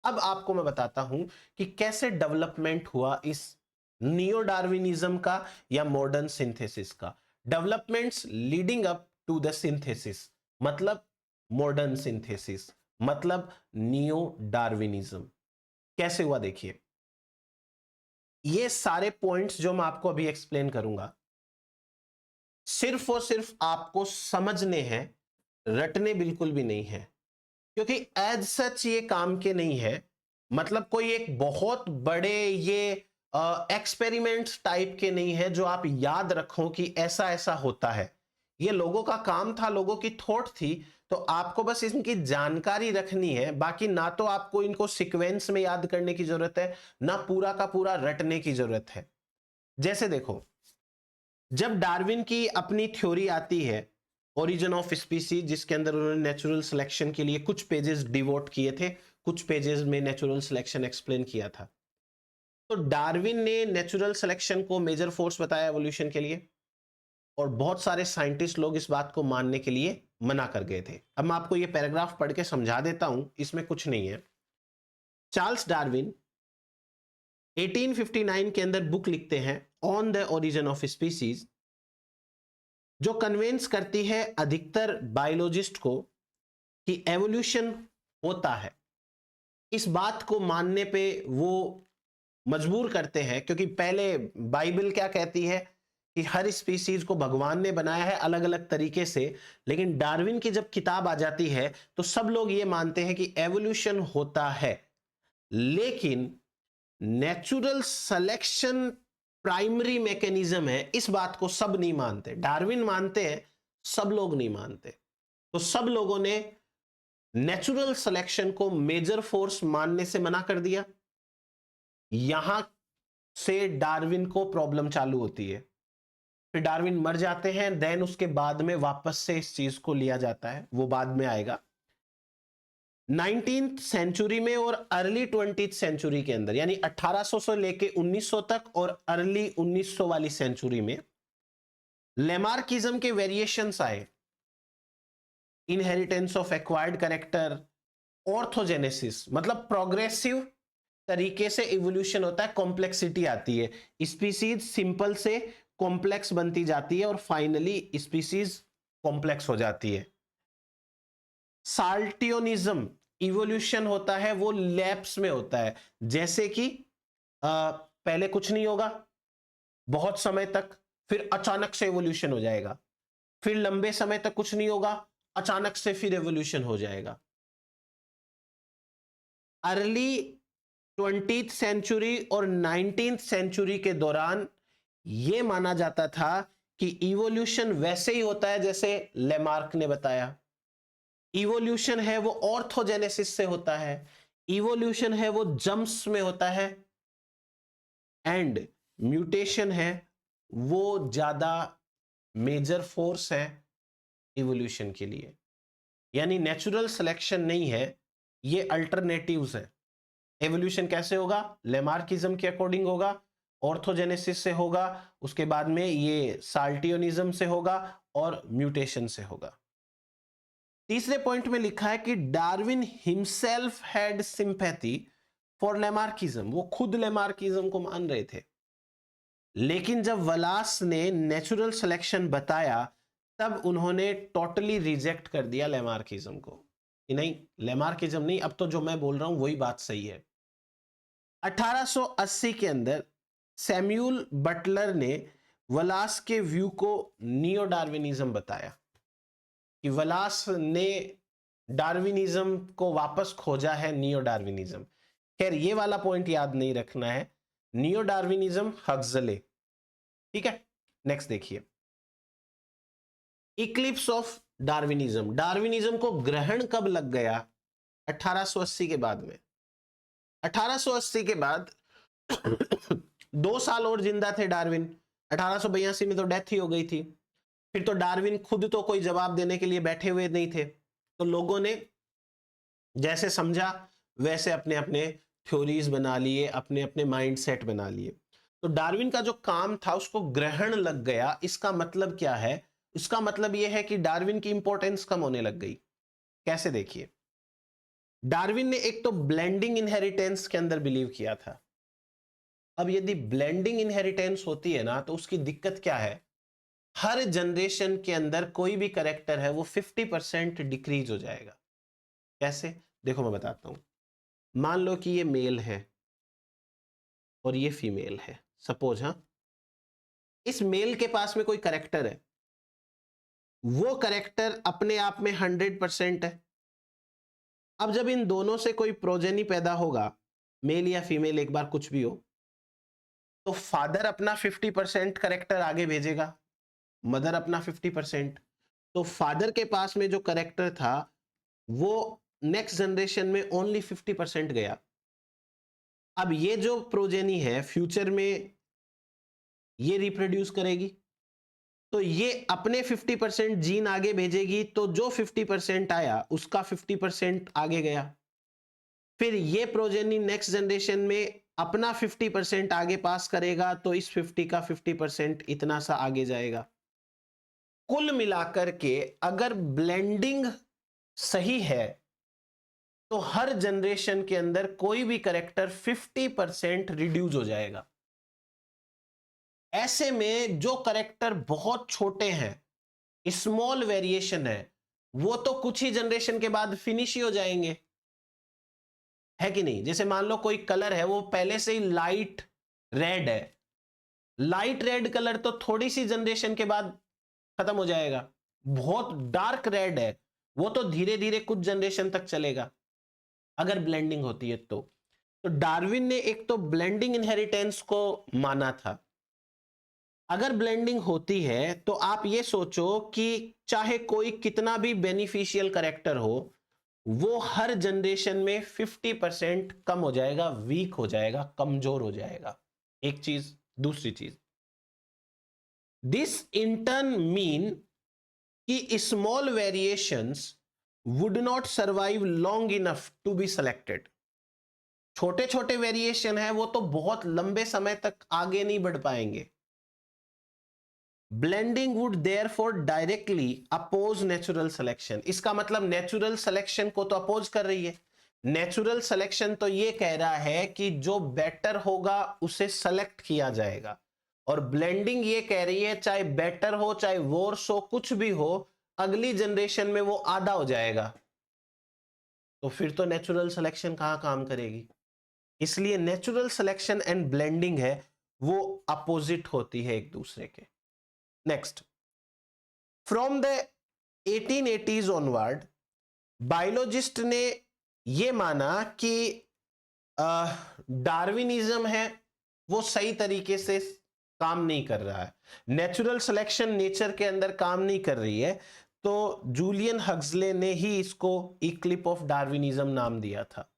अब आपको मैं बताता हूं कि कैसे डेवलपमेंट हुआ इस नियो डार्विनिज्म का या मॉडर्न सिंथेसिस का। Developments leading up to the synthesis मतलब मॉडर्न सिंथेसिस मतलब नियो डार्विनिज्म कैसे हुआ देखिए। ये सारे पॉइंट्स जो मैं आपको अभी एक्सप्लेन करूंगा सिर्फ और सिर्फ आपको समझने हैं, रटने बिल्कुल भी नहीं है, क्योंकि एज सच ये काम के नहीं है। मतलब कोई एक बहुत बड़े ये एक्सपेरिमेंट्स टाइप के नहीं है जो आप याद रखो कि ऐसा ऐसा होता है। ये लोगों का काम था, लोगों की थॉट थी, तो आपको बस इनकी जानकारी रखनी है। बाकी ना तो आपको इनको सीक्वेंस में याद करने की जरूरत है, ना पूरा का पूरा रटने की जरूरत है। जैसे देखो, जब डार्विन की अपनी थ्योरी आती है ओरिजिन ऑफ स्पीसीज, जिसके अंदर उन्होंने नेचुरल सिलेक्शन के लिए कुछ पेजेस डिवोट किए थे, कुछ पेजेस में नेचुरल सिलेक्शन एक्सप्लेन किया था। तो डार्विन ने नेचुरल सिलेक्शन को मेजर फोर्स बताया एवोल्यूशन के लिए, और बहुत सारे साइंटिस्ट लोग इस बात को मानने के लिए मना कर गए थे। अब मैं आपको ये पैराग्राफ पढ़ के समझा देता हूं, इसमें कुछ नहीं है। चार्ल्स डार्विन 1859 के अंदर बुक लिखते हैं on the origin of species, जो कन्वेंस करती है अधिकतर बायोलॉजिस्ट को कि एवोल्यूशन होता है। इस बात को मानने पे वो मजबूर करते हैं, क्योंकि पहले बाइबल क्या कहती है कि हर स्पीसीज को भगवान ने बनाया है अलग अलग तरीके से, लेकिन डार्विन की जब किताब आ जाती है तो सब लोग ये मानते हैं कि एवोल्यूशन होता है, लेकिन नेचुरल सिलेक्शन प्राइमरी मैकेनिज्म है। इस बात को सब नहीं मानते। डार्विन मानते हैं, सब लोग नहीं मानते। तो सब लोगों ने नेचुरल सिलेक्शन को मेजर फोर्स मानने से मना कर दिया। यहां से डार्विन को प्रॉब्लम चालू होती है। फिर डार्विन मर जाते हैं, देन उसके बाद में वापस से इस चीज को लिया जाता है, वो बाद में आएगा 19th सेंचुरी में और अर्ली 20th सेंचुरी के अंदर, यानी 1800 से लेके 1900 तक और अर्ली 1900 वाली सेंचुरी में लेमार्किज्म के वेरिएशंस आए। इनहेरिटेंस ऑफ एक्वायर्ड कैरेक्टर, ऑर्थोजेनेसिस मतलब प्रोग्रेसिव तरीके से इवोल्यूशन होता है, कॉम्प्लेक्सिटी आती है, स्पीसीज सिंपल से कॉम्प्लेक्स बनती जाती है और फाइनली स्पीसीज कॉम्प्लेक्स हो जाती है। साल्टियोनिज्म इवोल्यूशन होता है, वो लैप्स में होता है, जैसे कि पहले कुछ नहीं होगा बहुत समय तक, फिर अचानक से इवोल्यूशन हो जाएगा, फिर लंबे समय तक कुछ नहीं होगा, अचानक से फिर इवोल्यूशन हो जाएगा। अर्ली 20th सेंचुरी और 19th सेंचुरी के दौरान यह माना जाता था कि इवोल्यूशन वैसे ही होता है जैसे लेमार्क ने बताया। इवोल्यूशन है वो ऑर्थोजेनेसिस से होता है, इवोल्यूशन है वो जंप्स में होता है, एंड म्यूटेशन है वो ज्यादा मेजर फोर्स है इवोल्यूशन के लिए। यानी नेचुरल सिलेक्शन नहीं है, ये अल्टरनेटिव्स है। एवोल्यूशन कैसे होगा? लेमार्किज्म के अकॉर्डिंग होगा, ऑर्थोजेनेसिस से होगा, उसके बाद में ये साल्टियोनिज्म से होगा और म्यूटेशन से होगा। तीसरे पॉइंट में लिखा है कि Darwin himself had sympathy for Lamarckism, वो खुद लेमार्किज्म को मान रहे थे, लेकिन जब वलास ने नेचुरल सिलेक्शन बताया तब उन्होंने टोटली रिजेक्ट कर दिया लेमार्किज्म को कि नहीं, लेमार्किज्म नहीं, अब तो जो मैं बोल रहा हूं वही बात सही है। 1880 के अंदर सैम्यूल बटलर ने वलास के व्यू को नियो डार्विनिज्म बताया कि वलास ने डार्विनिज्म को वापस खोजा है, नियो डार्विनिज्म। खैर ये वाला पॉइंट याद नहीं रखना है, नियो डार्विनिज्म हक्सले, ठीक है। नेक्स्ट देखिए, इक्लिप्स ऑफ डार्विनिज्म। डार्विनिज्म को ग्रहण कब लग गया? 1880 के बाद में। 1880 के बाद 2 साल और जिंदा थे डार्विन, 1882 में तो डेथ ही हो गई थी। फिर तो डार्विन खुद तो कोई जवाब देने के लिए बैठे हुए नहीं थे, तो लोगों ने जैसे समझा वैसे अपने अपने थ्योरीज बना लिए, अपने अपने माइंड सेट बना लिए। तो डार्विन का जो काम था उसको ग्रहण लग गया। इसका मतलब क्या है? इसका मतलब यह है कि डार्विन की इंपॉर्टेंस कम होने लग गई। कैसे? देखिए, डार्विन ने एक तो ब्लेंडिंग इनहेरिटेंस के अंदर बिलीव किया था। अब यदि ब्लेंडिंग इनहेरिटेंस होती है ना, तो उसकी दिक्कत क्या है, हर जनरेशन के अंदर कोई भी करेक्टर है वो 50% डिक्रीज हो जाएगा। कैसे, देखो मैं बताता हूं। मान लो कि ये मेल है और ये फीमेल है, सपोज। हाँ, इस मेल के पास में कोई करेक्टर है, वो करेक्टर अपने आप में 100% है। अब जब इन दोनों से कोई प्रोजेनी पैदा होगा, मेल या फीमेल, एक बार कुछ भी हो, तो फादर अपना 50% करेक्टर आगे भेजेगा, मदर अपना 50%। तो फादर के पास में जो करेक्टर था वो नेक्स्ट जनरेशन में ओनली 50% गया। अब ये जो प्रोजेनी है फ्यूचर में ये रिप्रोड्यूस करेगी, तो ये अपने 50% जीन आगे भेजेगी, तो जो 50% आया उसका 50% आगे गया। फिर ये प्रोजेनी नेक्स्ट जनरेशन में अपना 50% आगे पास करेगा, तो इस 50 का 50% इतना सा आगे जाएगा। कुल मिलाकर के अगर ब्लेंडिंग सही है तो हर जनरेशन के अंदर कोई भी करेक्टर 50% रिड्यूस हो जाएगा। ऐसे में जो करेक्टर बहुत छोटे हैं, स्मॉल वेरिएशन है, वो तो कुछ ही जनरेशन के बाद फिनिश ही हो जाएंगे, है कि नहीं। जैसे मान लो कोई कलर है वो पहले से ही लाइट रेड है, लाइट रेड कलर तो थोड़ी सी जनरेशन के बाद खत्म हो जाएगा। बहुत डार्क रेड है, वो तो धीरे धीरे कुछ जनरेशन तक चलेगा अगर ब्लेंडिंग होती है तो डार्विन ने एक तो ब्लेंडिंग इनहेरिटेंस को माना था। अगर ब्लेंडिंग होती है तो आप ये सोचो कि चाहे कोई कितना भी बेनिफिशियल करेक्टर हो, वो हर जनरेशन में 50% कम हो जाएगा, वीक हो जाएगा, कमजोर हो जाएगा। एक चीज। दूसरी चीज, दिस इन टर्न मीन कि small variations would not survive long enough to be selected. छोटे छोटे वेरिएशन है वो तो बहुत लंबे समय तक आगे नहीं बढ़ पाएंगे। Blending would therefore directly oppose natural selection. इसका मतलब नेचुरल सिलेक्शन को तो अपोज कर रही है। नेचुरल सिलेक्शन तो ये कह रहा है कि जो बेटर होगा उसे सेलेक्ट किया जाएगा, और ब्लेंडिंग ये कह रही है चाहे बेटर हो चाहे वर्स हो कुछ भी हो, अगली जनरेशन में वो आधा हो जाएगा। तो फिर तो नेचुरल सिलेक्शन कहां काम करेगी। इसलिए नेचुरल सिलेक्शन एंड ब्लेंडिंग है वो अपोजिट होती है एक दूसरे के। Next, from the 1880s onward biologist ने यह माना कि डार्विनिज्म है वो सही तरीके से काम नहीं कर रहा है, नेचुरल सिलेक्शन नेचर के अंदर काम नहीं कर रही है। तो जूलियन हक्सले ने ही इसको इक्लिप ऑफ डार्विनिज्म नाम दिया था।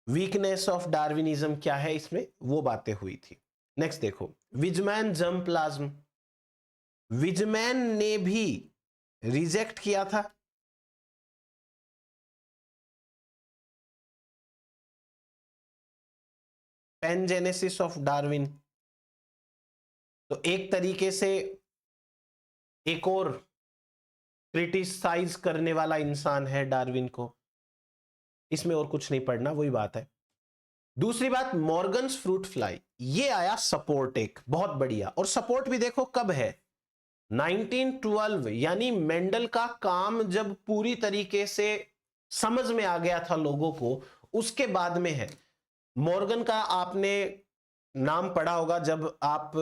वीकनेस ऑफ डार्विनिज्म क्या है इसमें, वो बातें हुई थी। नेक्स्ट देखो, विजमैन जर्म प्लाज्म। विजमैन ने भी रिजेक्ट किया था। Pangenesis of Darwin. तो एक तरीके से एक और क्रिटिसाइज करने वाला इंसान है डार्विन को, इसमें और कुछ नहीं पढ़ना, वही बात है। दूसरी बात, मॉर्गन्स फ्रूट फ्लाई, ये आया सपोर्ट एक बहुत बढ़िया। और सपोर्ट भी देखो कब है, 1912, यानी मेंडल का काम जब पूरी तरीके से समझ में आ गया था लोगों को, उसके बाद में है। मॉर्गन का आपने नाम पढ़ा होगा जब आप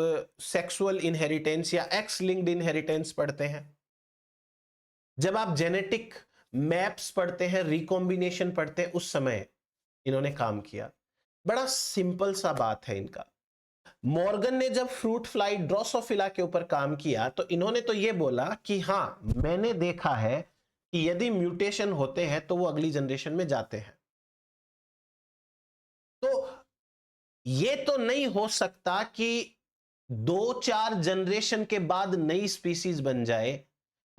सेक्सुअल इनहेरिटेंस या एक्स लिंक्ड इनहेरिटेंस पढ़ते हैं, जब आप जेनेटिक मैप्स पढ़ते हैं, रिकॉम्बिनेशन पढ़ते हैं, उस समय इन्होंने काम किया। बड़ा सिंपल सा बात है इनका। मॉर्गन ने जब फ्रूट फ्लाई ड्रोसोफिला के ऊपर काम किया तो इन्होंने तो यह बोला कि हां मैंने देखा है कि यदि म्यूटेशन होते हैं तो वो अगली जनरेशन में जाते हैं। तो ये तो नहीं हो सकता कि 2-4 जनरेशन के बाद नई स्पीसीज बन जाए,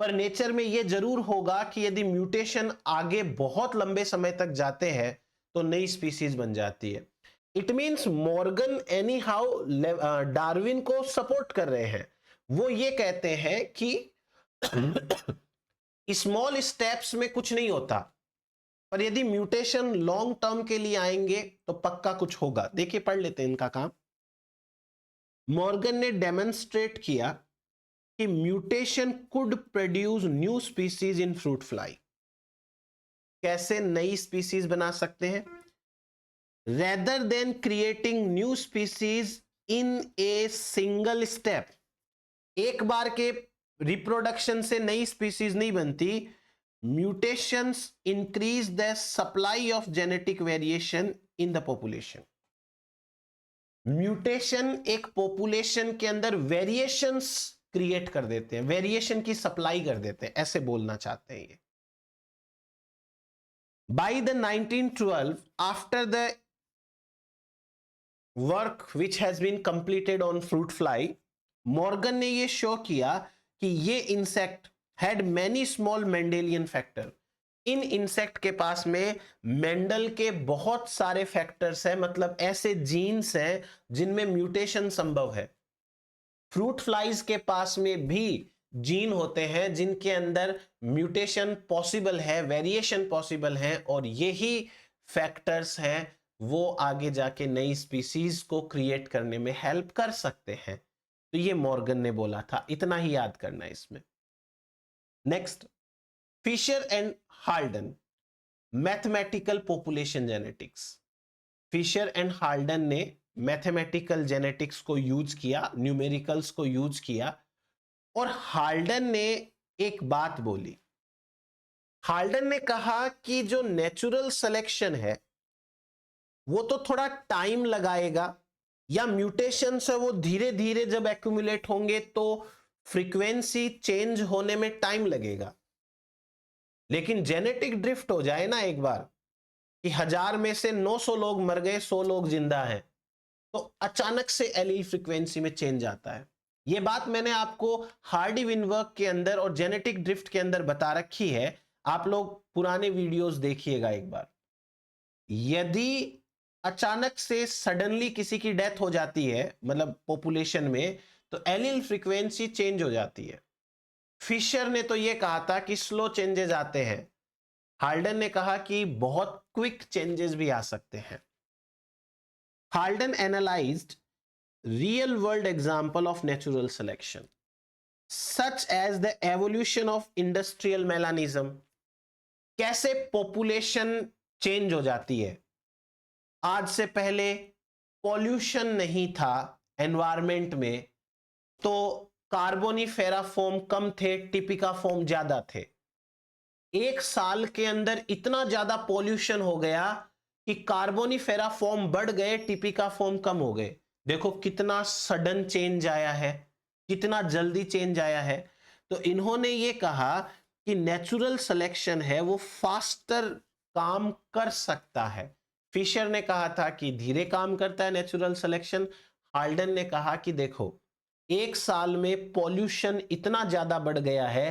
पर नेचर में यह जरूर होगा कि यदि म्यूटेशन आगे बहुत लंबे समय तक जाते हैं तो नई स्पीसीज बन जाती है। It means Morgan any how Darwin को सपोर्ट कर रहे हैं। वो ये कहते हैं कि स्मॉल स्टेप्स में कुछ नहीं होता, पर यदि म्यूटेशन लॉन्ग टर्म के लिए आएंगे तो पक्का कुछ होगा। देखिए पढ़ लेते हैं इनका काम। मॉर्गन ने डेमोन्स्ट्रेट किया कि mutation could produce new species in fruit fly. कैसे नई स्पीसीज बना सकते हैं? Rather than creating new species in a single step, एक बार के रिप्रोडक्शन से नई स्पीसीज नहीं बनती। Mutations increase the supply of genetic variation in the population. Mutation एक पॉपुलेशन के अंदर वेरिएशंस क्रिएट कर देते हैं, वेरिएशन की सप्लाई कर देते हैं, ऐसे बोलना चाहते हैं ये। By the 1912, after the work which has been completed on fruit fly, Morgan ने ये शो किया कि ये insect had many small Mendelian factor. इन इंसेक्ट के पास में मेंडल के बहुत सारे फैक्टर्स हैं, मतलब ऐसे जीन्स हैं जिनमें म्यूटेशन संभव है। फ्रूट फ्लाइज के पास में भी जीन होते हैं जिनके अंदर म्यूटेशन पॉसिबल है, वेरिएशन पॉसिबल है, और यही फैक्टर्स हैं वो आगे जाके नई स्पीसीज को क्रिएट करने में हेल्प कर सकते हैं। तो ये मॉर्गन ने बोला था, इतना ही याद करना है इसमें। Next, Fisher and Haldane, mathematical population genetics. Fisher and Haldane ने मैथमेटिकल जेनेटिक्स को यूज किया, न्यूमेरिकल्स को यूज किया, और हाल्डन ने एक बात बोली। हाल्डन ने कहा कि जो नेचुरल सिलेक्शन है वो तो थोड़ा टाइम लगाएगा, या म्यूटेशंस है वो धीरे धीरे जब एक्यूमुलेट होंगे तो फ्रीक्वेंसी चेंज होने में टाइम लगेगा। लेकिन जेनेटिक ड्रिफ्ट हो जाए ना एक बार कि 1000 में से 900 लोग मर गए, 100 लोग जिंदा हैं, तो अचानक से एलील फ्रीक्वेंसी में चेंज आता है। यह बात मैंने आपको हार्डी विनवर्क के अंदर और जेनेटिक ड्रिफ्ट के अंदर बता रखी है, आप लोग पुराने वीडियोस देखिएगा एक बार। यदि अचानक से सडनली किसी की डेथ हो जाती है, मतलब पॉपुलेशन में, तो एलील फ्रीक्वेंसी चेंज हो जाती है। फिशर ने तो यह कहा था कि स्लो चेंजेस आते हैं, हाल्डन ने कहा कि बहुत क्विक चेंजेस भी आ सकते हैं। Haldane analysed real world example of natural selection such as the evolution of industrial melanism. कैसे पॉपुलेशन चेंज हो जाती है। आज से पहले पॉल्यूशन नहीं था एनवायरमेंट में, तो कार्बोनिफेरा फॉर्म कम थे, टिपिका फॉर्म ज्यादा थे। एक साल के अंदर इतना ज्यादा पॉल्यूशन हो गया कि कार्बोनिफेरा फॉर्म बढ़ गए, टिपिका फॉर्म कम हो गए। देखो कितना सडन चेंज आया है, कितना जल्दी चेंज आया है। तो इन्होंने ये कहा कि नेचुरल सिलेक्शन है वो फास्टर काम कर सकता है। फिशर ने कहा था कि धीरे काम करता है नेचुरल सिलेक्शन। हाल्डन ने कहा कि देखो एक साल में पॉल्यूशन इतना ज्यादा बढ़ गया है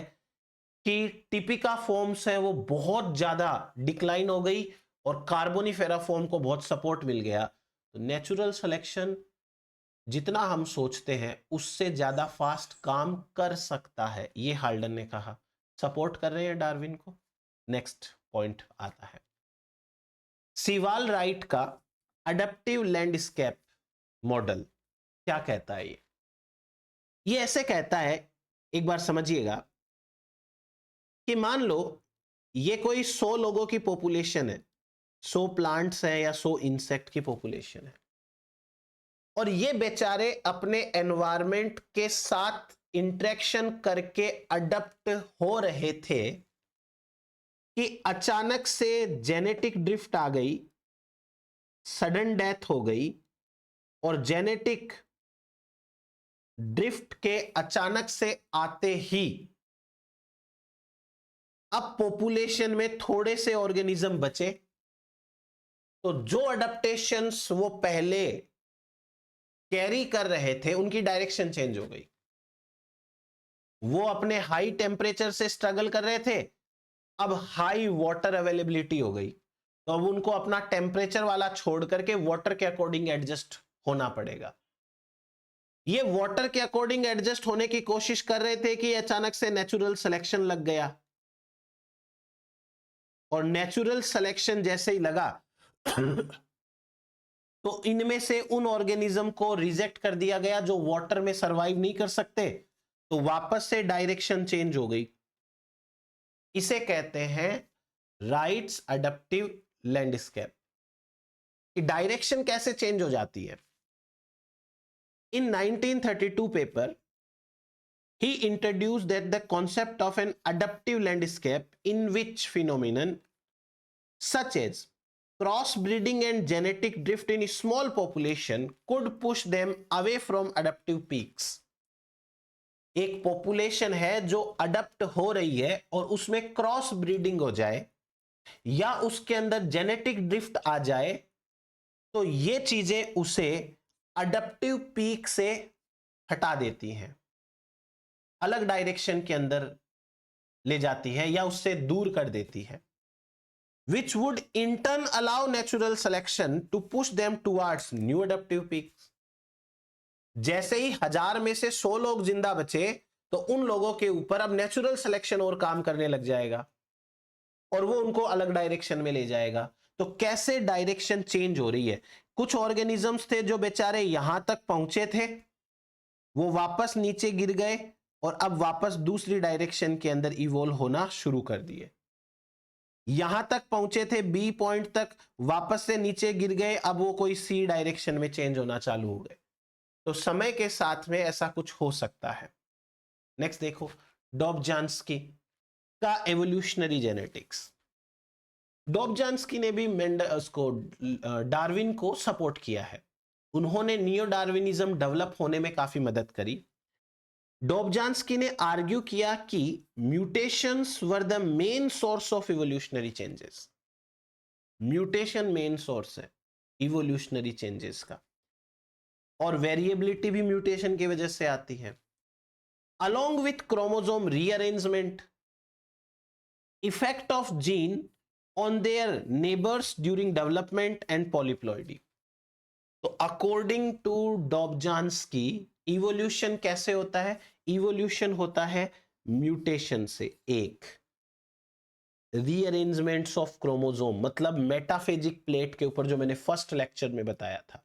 कि टिपिका फॉर्म्स है वो बहुत ज्यादा डिक्लाइन हो गई और कार्बोनिफेरा फॉर्म को बहुत सपोर्ट मिल गया। तो नेचुरल सिलेक्शन जितना हम सोचते हैं उससे ज्यादा फास्ट काम कर सकता है, ये हाल्डन ने कहा। सपोर्ट कर रहे हैं डार्विन को। नेक्स्ट पॉइंट आता है सीवाल राइट का अडेप्टिव लैंडस्केप मॉडल। क्या कहता है ये ऐसे कहता है, एक बार समझिएगा कि मान लो ये कोई 100 लोगों की पॉपुलेशन है, 100 प्लांट्स है या 100 इंसेक्ट की पॉपुलेशन है, और ये बेचारे अपने एनवायरनमेंट के साथ इंटरेक्शन करके अडप्ट हो रहे थे कि अचानक से जेनेटिक ड्रिफ्ट आ गई, सडन डेथ हो गई, और जेनेटिक ड्रिफ्ट के अचानक से आते ही अब पॉपुलेशन में थोड़े से ऑर्गेनिज्म बचे, तो जो अडेप्टेशंस वो पहले कैरी कर रहे थे उनकी डायरेक्शन चेंज हो गई। वो अपने हाई टेम्परेचर से स्ट्रगल कर रहे थे, अब हाई वाटर अवेलेबिलिटी हो गई, तो अब उनको अपना टेम्परेचर वाला छोड़ करके वाटर के अकॉर्डिंग एडजस्ट होना पड़ेगा। ये वाटर के अकॉर्डिंग एडजस्ट होने की कोशिश कर रहे थे कि अचानक से नेचुरल सिलेक्शन लग गया। और नेचुरल सिलेक्शन जैसे ही लगा तो इनमें से उन ऑर्गेनिज्म को रिजेक्ट कर दिया गया जो वाटर में सरवाइव नहीं कर सकते, तो वापस से डायरेक्शन चेंज हो गई। इसे कहते हैं राइट्स अडप्टिव लैंडस्केप। डायरेक्शन कैसे चेंज हो जाती है? इन 1932 paper he introduced that the concept of an adaptive landscape in which phenomenon such as crossbreeding and genetic drift in a small population could push them away from adaptive peaks। एक population है जो adopt हो रही है और उसमें cross breeding हो जाए या उसके अंदर जेनेटिक ड्रिफ्ट आ जाए, तो ये चीजें उसे अडप्टिव पीक से हटा देती हैं, अलग डायरेक्शन के अंदर ले जाती है या उससे दूर कर देती है। which would in turn allow natural selection to push them towards new adaptive peaks। जैसे ही 1000 में से 100 लोग जिंदा बचे तो उन लोगों के ऊपर अब नेचुरल सिलेक्शन और काम करने लग जाएगा और वो उनको अलग डायरेक्शन में ले जाएगा। तो कैसे डायरेक्शन चेंज हो रही है? कुछ ऑर्गेनिजम्स थे जो बेचारे यहां तक पहुंचे थे, वो वापस नीचे गिर गए और अब वापस दूसरी डायरेक्शन के अंदर इवॉल्व होना शुरू कर दिए। यहां तक पहुंचे थे बी पॉइंट तक, वापस से नीचे गिर गए, अब वो कोई सी डायरेक्शन में चेंज होना चालू हो गए। तो समय के साथ में ऐसा कुछ हो सकता है। नेक्स्ट देखो, डॉबझांस्की का एवोल्यूशनरी जेनेटिक्स। डॉबझांस्की ने भी डार्विन को सपोर्ट किया है। उन्होंने नियो डार्विनिज्म डेवलप होने में काफी मदद करी। डॉबझांस्की ने आर्ग्यू किया कि mutations were the main source of evolutionary changes. Mutation main source है इवोल्यूशनरी चेंजेस का, और वेरिएबिलिटी भी म्यूटेशन की वजह से आती है। Along with chromosome rearrangement, effect of gene on their neighbours during development and polyploidy. तो अकॉर्डिंग टू डॉबझांस्की इवोल्यूशन कैसे होता है? इवोल्यूशन होता है म्यूटेशन से। एक रीअरेंजमेंट्स ऑफ क्रोमोसोम, मतलब मेटाफेजिक प्लेट के ऊपर जो मैंने फर्स्ट लेक्चर में बताया था,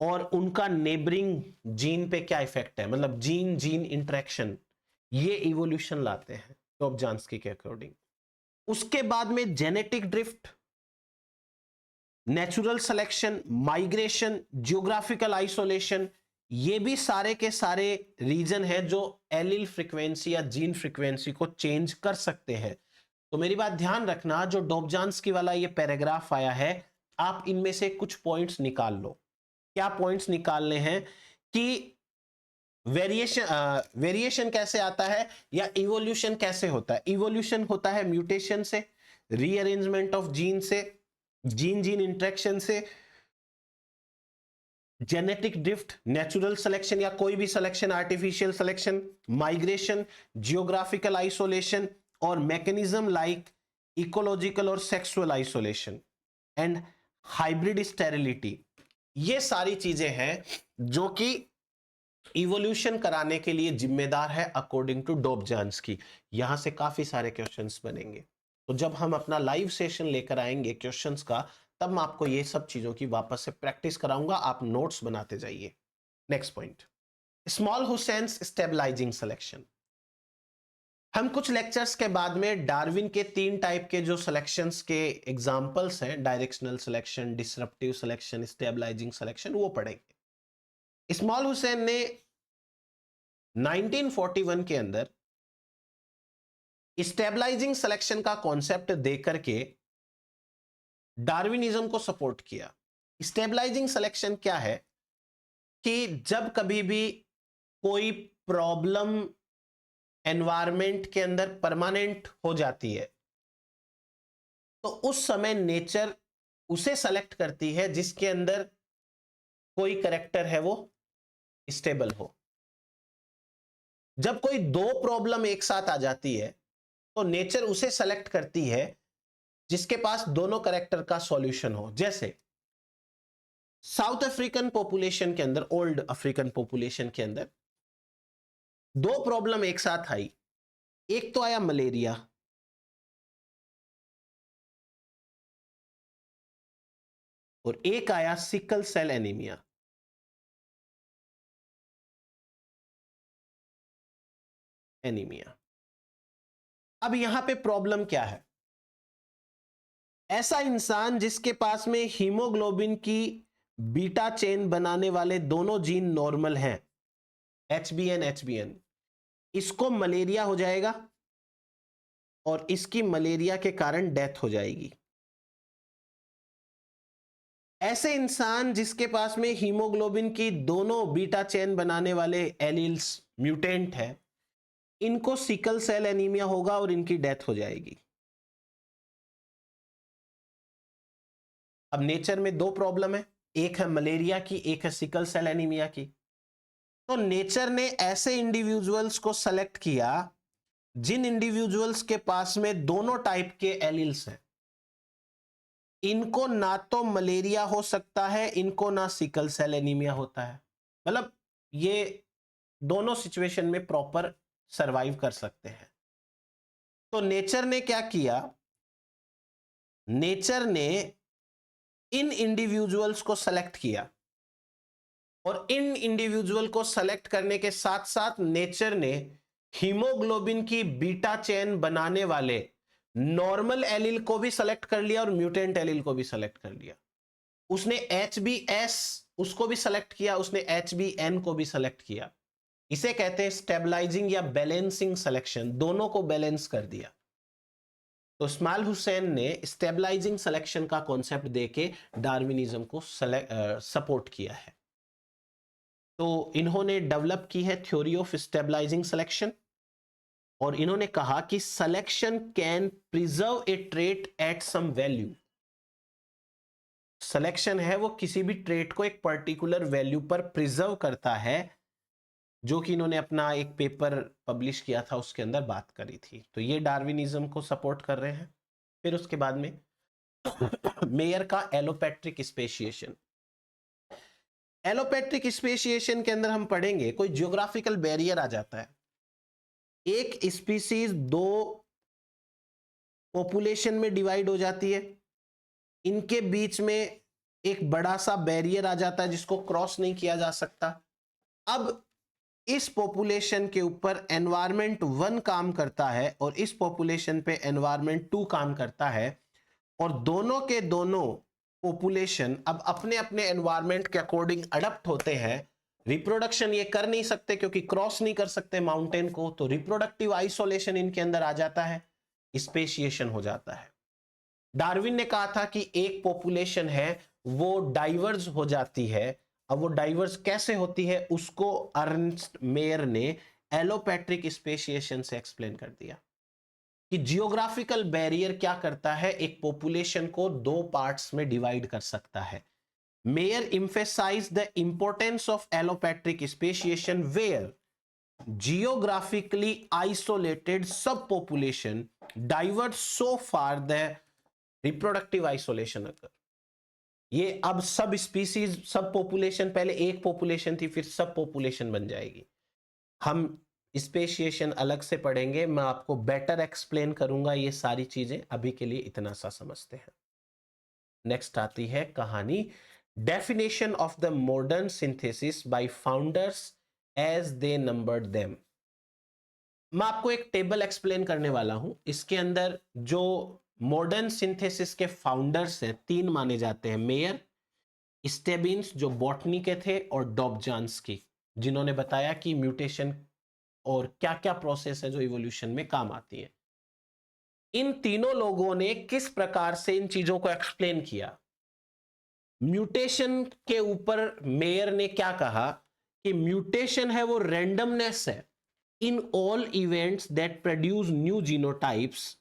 और उनका नेबरिंग जीन पे क्या इफेक्ट है, मतलब जीन जीन इंटरेक्शन, ये इवोल्यूशन लाते हैं डॉबझांस्की के अकॉर्डिंग। उसके बाद में genetic drift, natural selection, migration, geographical isolation, ये भी सारे के सारे रीजन है जो एलिल फ्रीक्वेंसी या जीन फ्रीक्वेंसी को चेंज कर सकते हैं। तो मेरी बात ध्यान रखना, जो डॉबझांस्की वाला ये पैराग्राफ आया है, आप इनमें से कुछ पॉइंट्स निकाल लो। क्या पॉइंट्स निकालने हैं कि वेरिएशन कैसे आता है या इवोल्यूशन कैसे होता है? इवोल्यूशन होता है म्यूटेशन से, रीअरेंजमेंट ऑफ जीन से, जीन जीन इंटरेक्शन से, जेनेटिक ड्रिफ्ट, नेचुरल सिलेक्शन या कोई भी selection, artificial selection, migration, geographical isolation, और मैकेनिज्म लाइक इकोलॉजिकल और sexual isolation and hybrid sterility. ये सारी चीजें हैं जो कि इवोल्यूशन कराने के लिए जिम्मेदार है अकॉर्डिंग टू डॉबझांस्की। यहां से काफी सारे क्वेश्चंस बनेंगे, तो जब हम अपना लाइव सेशन लेकर आएंगे क्वेश्चंस का, तब मैं आपको ये सब चीजों की वापस से प्रैक्टिस कराऊंगा, आप नोट्स बनाते जाइए। Next point, Schmalhausen's stabilising selection. हम कुछ लेक्चर्स के बाद में डार्विन के 3 टाइप के जो सिलेक्शंस के एग्जांपल्स हैं, directional selection, disruptive selection, stabilising selection, वो पढ़ेंगे। स्मॉल हुसैन ने 1941 के अंदर स्टेबलाइजिंग सिलेक्शन का कॉन्सेप्ट देकर के डार्विनिज्म को सपोर्ट किया। स्टेबलाइजिंग सिलेक्शन क्या है कि जब कभी भी कोई प्रॉब्लम एनवायरनमेंट के अंदर परमानेंट हो जाती है, तो उस समय नेचर उसे सेलेक्ट करती है जिसके अंदर कोई कैरेक्टर है वो स्टेबल हो। जब कोई 2 प्रॉब्लम एक साथ आ जाती है तो नेचर उसे सेलेक्ट करती है जिसके पास दोनों कैरेक्टर का सॉल्यूशन हो। जैसे साउथ अफ्रीकन पॉपुलेशन के अंदर, ओल्ड अफ्रीकन पॉपुलेशन के अंदर 2 प्रॉब्लम एक साथ आई। एक तो आया मलेरिया, और एक आया सिकल सेल एनीमिया। अब यहां पे प्रॉब्लम क्या है? ऐसा इंसान जिसके पास में हीमोग्लोबिन की बीटा चेन बनाने वाले दोनों जीन नॉर्मल हैं, HbN, इसको मलेरिया हो जाएगा और इसकी मलेरिया के कारण डेथ हो जाएगी। ऐसे इंसान जिसके पास में हीमोग्लोबिन की दोनों बीटा चेन बनाने वाले एलील्स म्यूटेंट है, इनको सिकल सेल एनीमिया होगा और इनकी डेथ हो जाएगी। अब नेचर में दो प्रॉब्लम है, एक है मलेरिया की, एक है सिकल सेल एनीमिया की। तो नेचर ने ऐसे इंडिविजुअल्स को सेलेक्ट किया जिन इंडिविजुअल्स के पास में दोनों टाइप के एलील्स हैं। इनको ना तो मलेरिया हो सकता है, इनको ना सिकल सेल एनीमिया होता है, मतलब ये दोनों सिचुएशन में प्रॉपर सरवाइव कर सकते हैं। तो नेचर ने क्या किया? नेचर ने इन इंडिविजुअल्स को सेलेक्ट किया और इन इंडिविजुअल को सेलेक्ट करने के साथ साथ नेचर ने हीमोग्लोबिन की बीटा चेन बनाने वाले नॉर्मल एलील को भी सेलेक्ट कर लिया और म्यूटेंट एलील को भी सेलेक्ट कर लिया। उसने HbS उसको भी सेलेक्ट किया, उसने HbN को भी सेलेक्ट किया। इसे कहते हैं स्टेबलाइजिंग या बैलेंसिंग सिलेक्शन, दोनों को बैलेंस कर दिया। तो इस्माइल हुसैन ने स्टेबलाइजिंग सिलेक्शन का कॉन्सेप्ट देके डार्विनिज्म को सपोर्ट किया है। तो इन्होंने डेवलप की है थ्योरी ऑफ स्टेबलाइजिंग सिलेक्शन और इन्होंने कहा कि selection can preserve a trait at some value. Selection है वो किसी भी ट्रेट को एक पर्टिकुलर वैल्यू पर प्रिजर्व करता है, जो कि इन्होंने अपना एक पेपर पब्लिश किया था उसके अंदर बात करी थी। तो ये डार्विनिज्म को सपोर्ट कर रहे हैं। फिर उसके बाद में मेयर का एलोपैट्रिक स्पेशिएशन। एलोपैट्रिक स्पेशिएशन के अंदर हम पढ़ेंगे कोई जियोग्राफिकल बैरियर आ जाता है, एक स्पीसीज दो पॉपुलेशन में डिवाइड हो जाती है, इनके बीच में एक बड़ा सा बैरियर आ जाता है जिसको क्रॉस नहीं किया जा सकता। अब इस पॉपुलेशन के ऊपर एनवायरमेंट 1 काम करता है और इस पॉपुलेशन पे एनवायरमेंट 2 काम करता है और दोनों के दोनों पॉपुलेशन अब अपने अपने एनवायरमेंट के अकॉर्डिंग अडप्ट होते हैं। रिप्रोडक्शन ये कर नहीं सकते क्योंकि क्रॉस नहीं कर सकते माउंटेन को, तो रिप्रोडक्टिव आइसोलेशन इनके अंदर आ जाता है, स्पेशिएशन हो जाता है। डार्विन ने कहा था कि एक पॉपुलेशन है वो डाइवर्स हो जाती है। अब वो डाइवर्स कैसे होती है उसको अर्नस्ट मेयर ने एलोपैट्रिक स्पेशिएशन से एक्सप्लेन कर दिया कि जियोग्राफिकल बैरियर क्या करता है, एक पॉपुलेशन को दो पार्ट्स में डिवाइड कर सकता है। Mayor emphasized the importance of allopatric speciation where geographically isolated subpopulation diverge so far the reproductive isolation occur। ये अब सब स्पीसीज, सब पॉपुलेशन, पहले एक पॉपुलेशन थी फिर सब पॉपुलेशन बन जाएगी। हम स्पेशिएशन अलग से पढ़ेंगे, मैं आपको बेटर एक्सप्लेन करूंगा ये सारी चीजें, अभी के लिए इतना सा समझते हैं। नेक्स्ट आती है कहानी definition of the modern synthesis by founders as they numbered them. मैं आपको एक टेबल एक्सप्लेन करने वाला हूं, इसके अंदर जो मॉडर्न सिंथेसिस के फाउंडर्स हैं 3 माने जाते हैं, मेयर, स्टेबिन्स जो बॉटनी के थे और डॉबझांस्की जिन्होंने बताया कि म्यूटेशन और क्या क्या प्रोसेस है जो इवोल्यूशन में काम आती है। इन तीनों लोगों ने किस प्रकार से इन चीजों को एक्सप्लेन किया। म्यूटेशन के ऊपर मेयर ने क्या कहा कि म्यूटेशन है वो रैंडमनेस है in all events that produce new genotypes,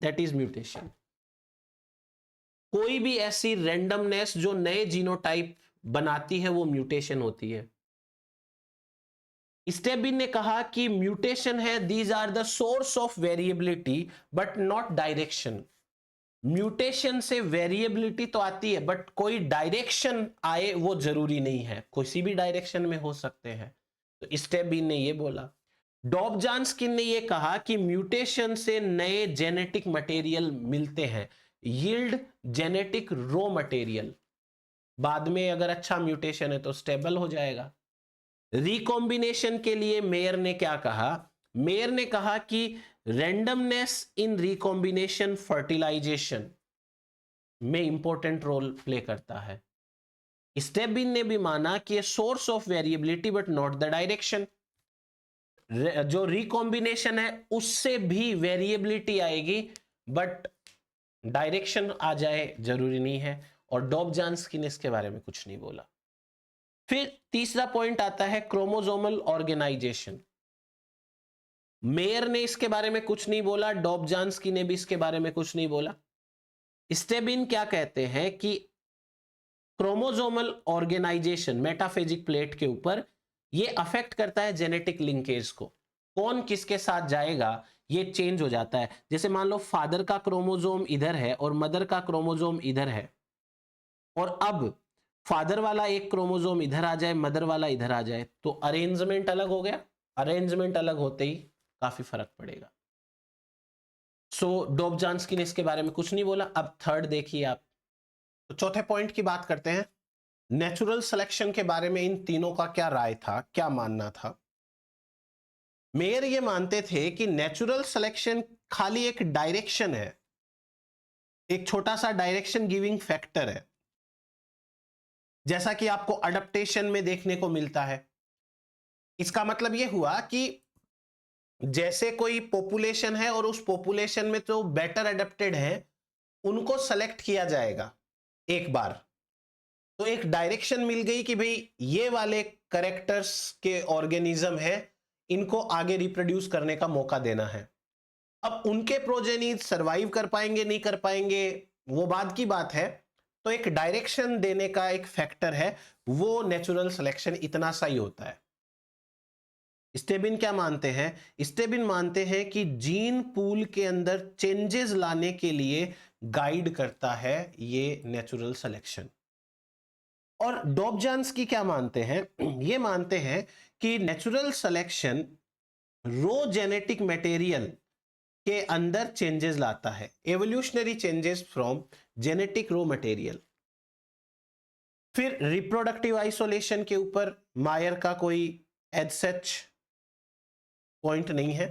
that is mutation. कोई भी ऐसी रैंडमनेस जो नए जीनोटाइप बनाती है वो म्यूटेशन होती है। स्टेबिन ने कहा कि म्यूटेशन है these are the source of variability but not direction. Mutation से वेरिएबिलिटी तो आती है बट कोई डायरेक्शन आए वो जरूरी नहीं है, किसी भी डायरेक्शन में हो सकते हैं। तो स्टेबिन ने ये बोला। डॉबझांस्की ने ये कहा कि म्यूटेशन से नए जेनेटिक मटेरियल मिलते हैं, यील्ड जेनेटिक रॉ मटेरियल। बाद में अगर अच्छा म्यूटेशन है तो स्टेबल हो जाएगा। रिकॉम्बिनेशन के लिए मेयर ने क्या कहा? मेयर ने कहा कि रैंडमनेस इन रिकॉम्बिनेशन फर्टिलाइजेशन में इंपॉर्टेंट रोल प्ले करता है। स्टेबिन ने भी माना कि source of variability but not the direction. जो रिकॉम्बिनेशन है उससे भी वेरिएबिलिटी आएगी, बट डायरेक्शन आ जाए जरूरी नहीं है। और डॉबझांस्की ने इसके बारे में कुछ नहीं बोला। फिर तीसरा पॉइंट आता है क्रोमोसोमल ऑर्गेनाइजेशन। मेयर ने इसके बारे में कुछ नहीं बोला, डॉबझांस्की ने भी इसके बारे में कुछ नहीं बोला। स्टेबिन क्या कहते हैं कि क्रोमोसोमल ऑर्गेनाइजेशन मेटाफेजिक प्लेट के ऊपर ये अफेक्ट करता है जेनेटिक लिंकेज को, कौन किसके साथ जाएगा ये चेंज हो जाता है। जैसे मान लो फादर का क्रोमोसोम इधर है और मदर का क्रोमोसोम इधर है, और अब फादर वाला एक क्रोमोसोम इधर आ जाए, मदर वाला इधर आ जाए, तो अरेंजमेंट अलग हो गया। अरेंजमेंट अलग होते ही काफी फर्क पड़ेगा। सो डॉबझांस्की ने इसके बारे में कुछ नहीं बोला। अब थर्ड देखिए आप, तो चौथे पॉइंट की बात करते हैं। नेचुरल सिलेक्शन के बारे में इन तीनों का क्या राय था, क्या मानना था? मेयर ये मानते थे कि नेचुरल सिलेक्शन खाली एक डायरेक्शन है, एक छोटा सा डायरेक्शन गिविंग फैक्टर है, जैसा कि आपको अडप्टेशन में देखने को मिलता है। इसका मतलब यह हुआ कि जैसे कोई पॉपुलेशन है और उस पॉपुलेशन में जो बेटर अडेप्टेड है उनको सेलेक्ट किया जाएगा एक बार, तो एक डायरेक्शन मिल गई कि भाई ये वाले कैरेक्टर्स के ऑर्गेनिज्म है, इनको आगे रिप्रोड्यूस करने का मौका देना है। अब उनके प्रोजेनी सरवाइव कर पाएंगे नहीं कर पाएंगे वो बाद की बात है, तो एक डायरेक्शन देने का एक फैक्टर है, वो नेचुरल सिलेक्शन इतना सा ही होता है। स्टेबिन क्या मानते हैं? स्टेबिन मानते हैं कि जीन पूल के अंदर चेंजेस लाने के लिए गाइड करता है ये नेचुरल सिलेक्शन। और डॉबझांस्की क्या मानते हैं? ये मानते हैं कि नेचुरल सिलेक्शन रो जेनेटिक मटेरियल के अंदर चेंजेस लाता है, evolutionary changes from genetic raw material. फिर रिप्रोडक्टिव आइसोलेशन के ऊपर मायर का कोई एज सच पॉइंट नहीं है।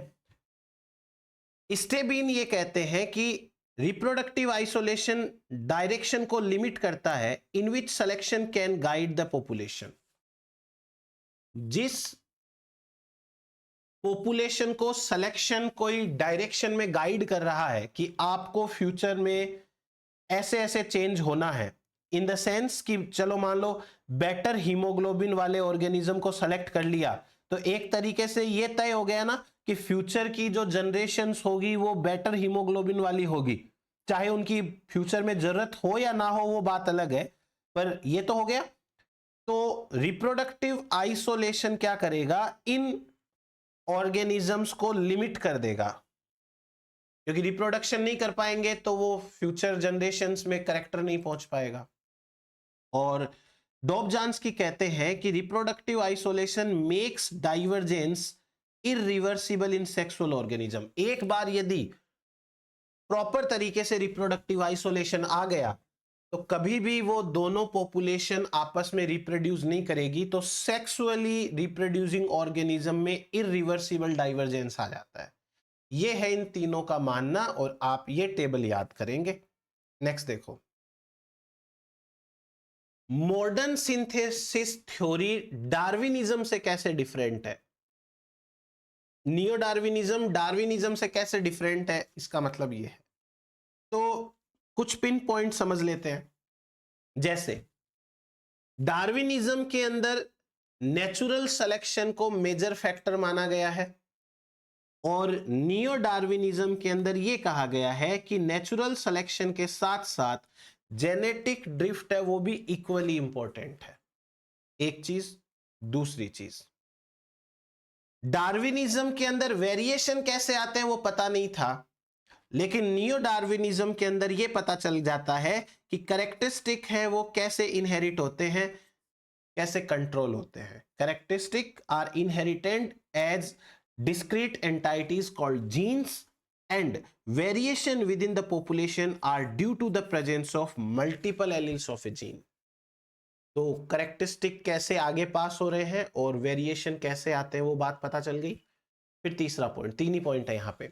स्टेबिन ये कहते हैं कि रिप्रोडक्टिव आइसोलेशन डायरेक्शन को लिमिट करता है in which selection can guide the population. जिस पॉपुलेशन को सिलेक्शन कोई डायरेक्शन में गाइड कर रहा है कि आपको फ्यूचर में ऐसे ऐसे चेंज होना है, इन द सेंस कि चलो मान लो बेटर हीमोग्लोबिन वाले ऑर्गेनिज्म को सेलेक्ट कर लिया, तो एक तरीके से ये तय हो गया ना कि फ्यूचर की जो जनरेशंस होगी वो बेटर हीमोग्लोबिन वाली होगी। चाहे उनकी फ्यूचर में जरूरत हो या ना हो वो बात अलग है, पर ये तो हो गया। तो रिप्रोडक्टिव आइसोलेशन क्या करेगा? इन ऑर्गेनिजम्स को लिमिट कर देगा, क्योंकि रिप्रोडक्शन नहीं कर पाएंगे तो वो फ्यूचर जनरेशंस में करेक्टर नहीं पहुंच पाएगा। और डॉबझांस्की कहते हैं कि reproductive isolation makes divergence irreversible in sexual organism. एक बार यदि प्रॉपर तरीके से रिप्रोडक्टिव आइसोलेशन आ गया तो कभी भी वो दोनों पॉपुलेशन आपस में रिप्रोड्यूस नहीं करेगी, तो सेक्सुअली रिप्रोड्यूसिंग ऑर्गेनिज्म में इरिवर्सिबल डाइवर्जेंस आ जाता है। ये है इन तीनों का मानना, और आप ये टेबल याद करेंगे। नेक्स्ट देखो, मॉडर्न सिंथेसिस थ्योरी डार्विनिज्म से कैसे डिफरेंट है? नियो डार्विनिज्म डार्विनिज्म से कैसे डिफरेंट है, इसका मतलब ये है। तो कुछ पिन पॉइंट समझ लेते हैं। जैसे डार्विनिज्म के अंदर नेचुरल सिलेक्शन को मेजर फैक्टर माना गया है, और नियो डार्विनिज्म के अंदर यह कहा गया है कि नेचुरल सिलेक्शन के साथ साथ जेनेटिक ड्रिफ्ट है वो भी इक्वली इंपॉर्टेंट है। एक चीज। दूसरी चीज, डार्विनिज्म के अंदर वेरिएशन कैसे आते हैं वो पता नहीं था, लेकिन नियो डार्विनिज्म के अंदर यह पता चल जाता है कि कैरेक्टरिस्टिक है वो कैसे इनहेरिट होते हैं, कैसे कंट्रोल होते हैं। Characteristic are inherited as discrete entities called genes, and variation within the population are due to the presence of multiple alleles of a gene. तो करेक्टरिस्टिक कैसे आगे पास हो रहे हैं और वेरिएशन कैसे आते हैं वो बात पता चल गई। फिर तीसरा पॉइंट, 3 ही पॉइंट है यहाँ पे,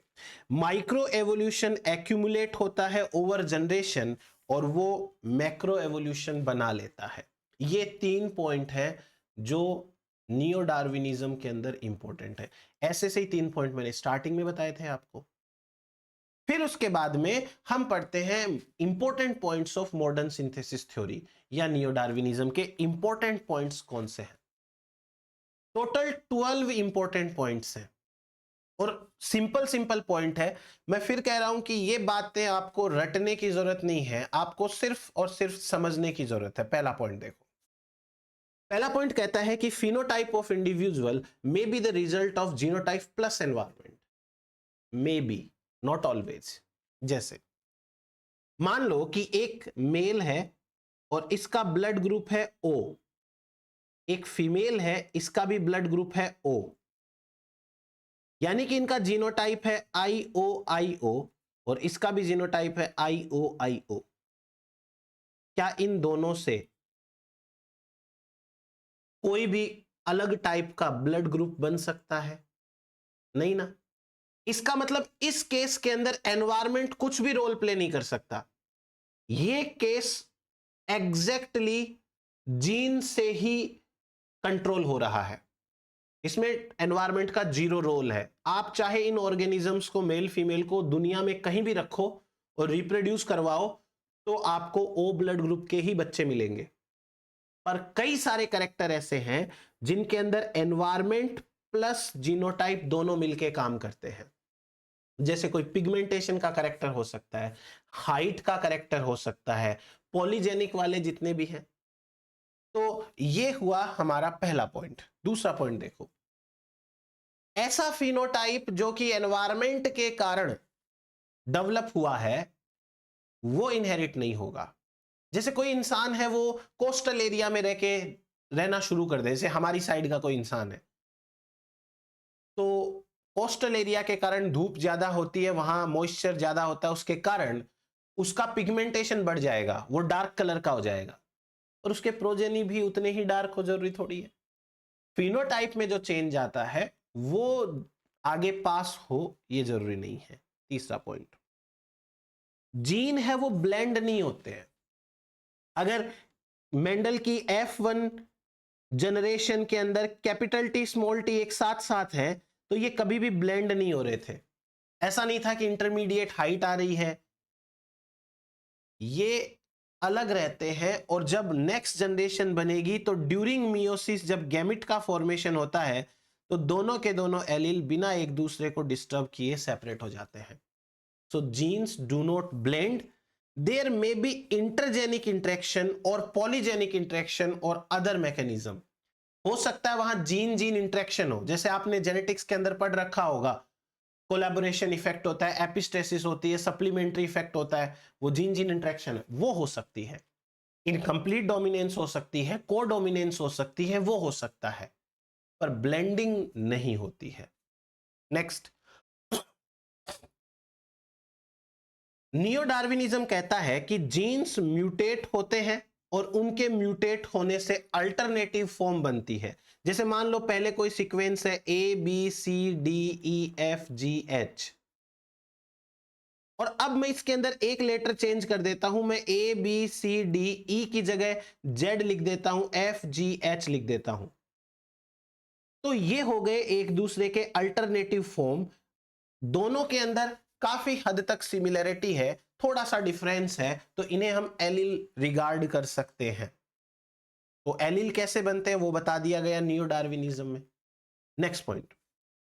माइक्रो एवोल्यूशन एक्यूमुलेट होता है ओवर जनरेशन और वो मैक्रो एवोल्यूशन बना लेता है। ये 3 पॉइंट है जो नियो डार्विनिज्म के अंदर इंपॉर्टेंट है। ऐसे से ही 3 पॉइंट मैंने स्टार्टिंग में बताए थे आपको। फिर उसके बाद में हम पढ़ते हैं important points of modern synthesis theory या नियो डार्विनिज्म के इंपॉर्टेंट पॉइंट्स कौन से हैं। टोटल 12 इंपॉर्टेंट पॉइंट्स हैं और सिंपल सिंपल पॉइंट है। मैं फिर कह रहा हूं कि ये बातें आपको रटने की जरूरत नहीं है, आपको सिर्फ और सिर्फ समझने की जरूरत है। पहला पॉइंट देखो, पहला पॉइंट कहता है कि phenotype of individual may be the result of genotype plus environment. May be, not always. जैसे मान लो कि एक मेल है और इसका ब्लड ग्रुप है O, एक फीमेल है इसका भी ब्लड ग्रुप है O, यानी कि इनका जीनोटाइप है IOIO और इसका भी जीनोटाइप है IOIO। क्या इन दोनों से कोई भी अलग टाइप का ब्लड ग्रुप बन सकता है? नहीं ना। इसका मतलब इस केस के अंदर एनवायरमेंट कुछ भी रोल प्ले नहीं कर सकता। ये केस एग्जैक्टली जीन से ही कंट्रोल हो रहा है। इसमें एनवायरमेंट का जीरो रोल है। आप चाहे इन ऑर्गेनिजम्स को, मेल फीमेल को दुनिया में कहीं भी रखो और रिप्रोड्यूस करवाओ तो आपको ओ ब्लड ग्रुप के ही बच्चे मिलेंगे। पर कई सारे कैरेक्टर ऐसे हैं जिनके अंदर एनवायरमेंट प्लस जीनोटाइप दोनों मिलके काम करते हैं। जैसे कोई पिगमेंटेशन का कैरेक्टर हो सकता है, हाइट का कैरेक्टर हो सकता है, पॉलीजेनिक वाले जितने भी हैं। तो ये हुआ हमारा पहला पॉइंट। दूसरा पॉइंट देखो, ऐसा फिनोटाइप जो कि एनवायरमेंट के कारण डेवलप हुआ है वो इनहेरिट नहीं होगा। जैसे कोई इंसान है वो कोस्टल एरिया में रह के रहना शुरू कर दे, जैसे हमारी साइड का कोई इंसान है, तो कोस्टल एरिया के कारण धूप ज्यादा होती है, वहां मॉइस्चर ज्यादा होता है, उसके कारण उसका पिगमेंटेशन बढ़ जाएगा, वो डार्क कलर का हो जाएगा और उसके प्रोजेनी भी उतने ही डार्क हो, जरूरी थोड़ी है। फिनोटाइप में जो चेंज आता है वो आगे पास हो ये जरूरी नहीं है। तीसरा पॉइंट, जीन है वो ब्लेंड नहीं होते हैं। अगर मेंडल की F1 जनरेशन के अंदर कैपिटल टी स्मॉल टी एक साथ साथ है तो ये कभी भी ब्लेंड नहीं हो रहे थे। ऐसा नहीं था कि इंटरमीडिएट हाइट आ रही है, ये अलग रहते हैं। और जब नेक्स्ट जनरेशन बनेगी तो ड्यूरिंग मियोसिस जब गैमिट का फॉर्मेशन होता है तो दोनों के दोनों एलील बिना एक दूसरे को डिस्टर्ब किए सेपरेट हो जाते हैं। So genes do not blend, there may be intergenic interaction और पॉलीजेनिक इंटरेक्शन और अदर मैकेनिज्म। हो सकता है वहां जीन जीन इंटरेक्शन हो, जैसे आपने जेनेटिक्स के अंदर पढ़ रखा होगा, कोलैबोरेशन इफेक्ट होता है, एपिस्टेसिस होती है, सप्लीमेंट्री इफेक्ट होता है, वो जीन जीन इंटरेक्शन है, वो हो सकती है। इनकम्प्लीट डोमिनेंस हो सकती है, को डोमिनेंस हो सकती है, वो हो सकता है, पर ब्लेंडिंग नहीं होती है। नेक्स्ट, नियो डार्विनिज्म कहता है कि जीन्स म्यूटेट होते हैं और उनके म्यूटेट होने से अल्टरनेटिव फॉर्म बनती है। जैसे मान लो पहले कोई सीक्वेंस है ABCDEFGH और अब मैं इसके अंदर एक लेटर चेंज कर देता हूं, मैं ABCDE की जगह Z लिख देता हूं, FGH लिख देता हूं, तो ये हो गए एक दूसरे के अल्टरनेटिव फॉर्म। दोनों के अंदर काफी हद तक सिमिलरिटी है, थोड़ा सा डिफरेंस है, तो इन्हें हम एलील रिगार्ड कर सकते हैं। तो एलील कैसे बनते हैं वो बता दिया गया नियो डार्विनिज्म में। नेक्स्ट पॉइंट,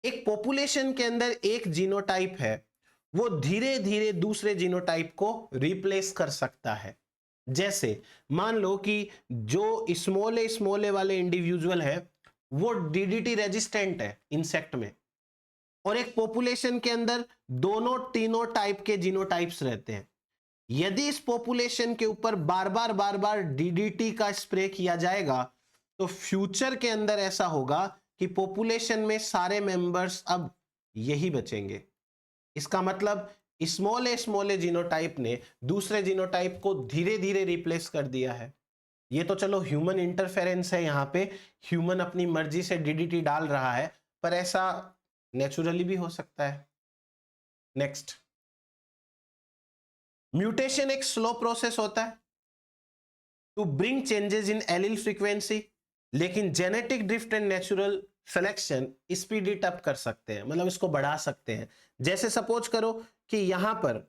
एक पॉपुलेशन के अंदर एक जीनोटाइप है वो धीरे धीरे दूसरे जीनोटाइप को रिप्लेस कर सकता है। जैसे मान लो कि जो स्मॉले वाले इंडिविजुअल है वो DDT रेजिस्टेंट है इंसेक्ट में, और एक पॉपुलेशन के अंदर दोनों तीनों टाइप के जीनोटाइप्स रहते हैं। यदि इस पॉपुलेशन के ऊपर बार बार DDT का स्प्रे किया जाएगा तो फ्यूचर के अंदर ऐसा होगा कि पॉपुलेशन में सारे मेंबर्स अब यही बचेंगे। इसका मतलब स्मॉले जीनोटाइप ने दूसरे जीनोटाइप को धीरे धीरे रिप्लेस कर दिया है। ये तो चलो ह्यूमन इंटरफेरेंस है, यहां पे ह्यूमन अपनी मर्जी से डीडीटी डाल रहा है, पर ऐसा नेचुरली भी हो सकता है। नेक्स्ट, म्यूटेशन एक स्लो प्रोसेस होता है to bring changes in allele frequency, लेकिन genetic drift and natural selection speed it up कर सकते हैं, मतलब इसको बढ़ा सकते हैं। जैसे सपोज करो कि यहां पर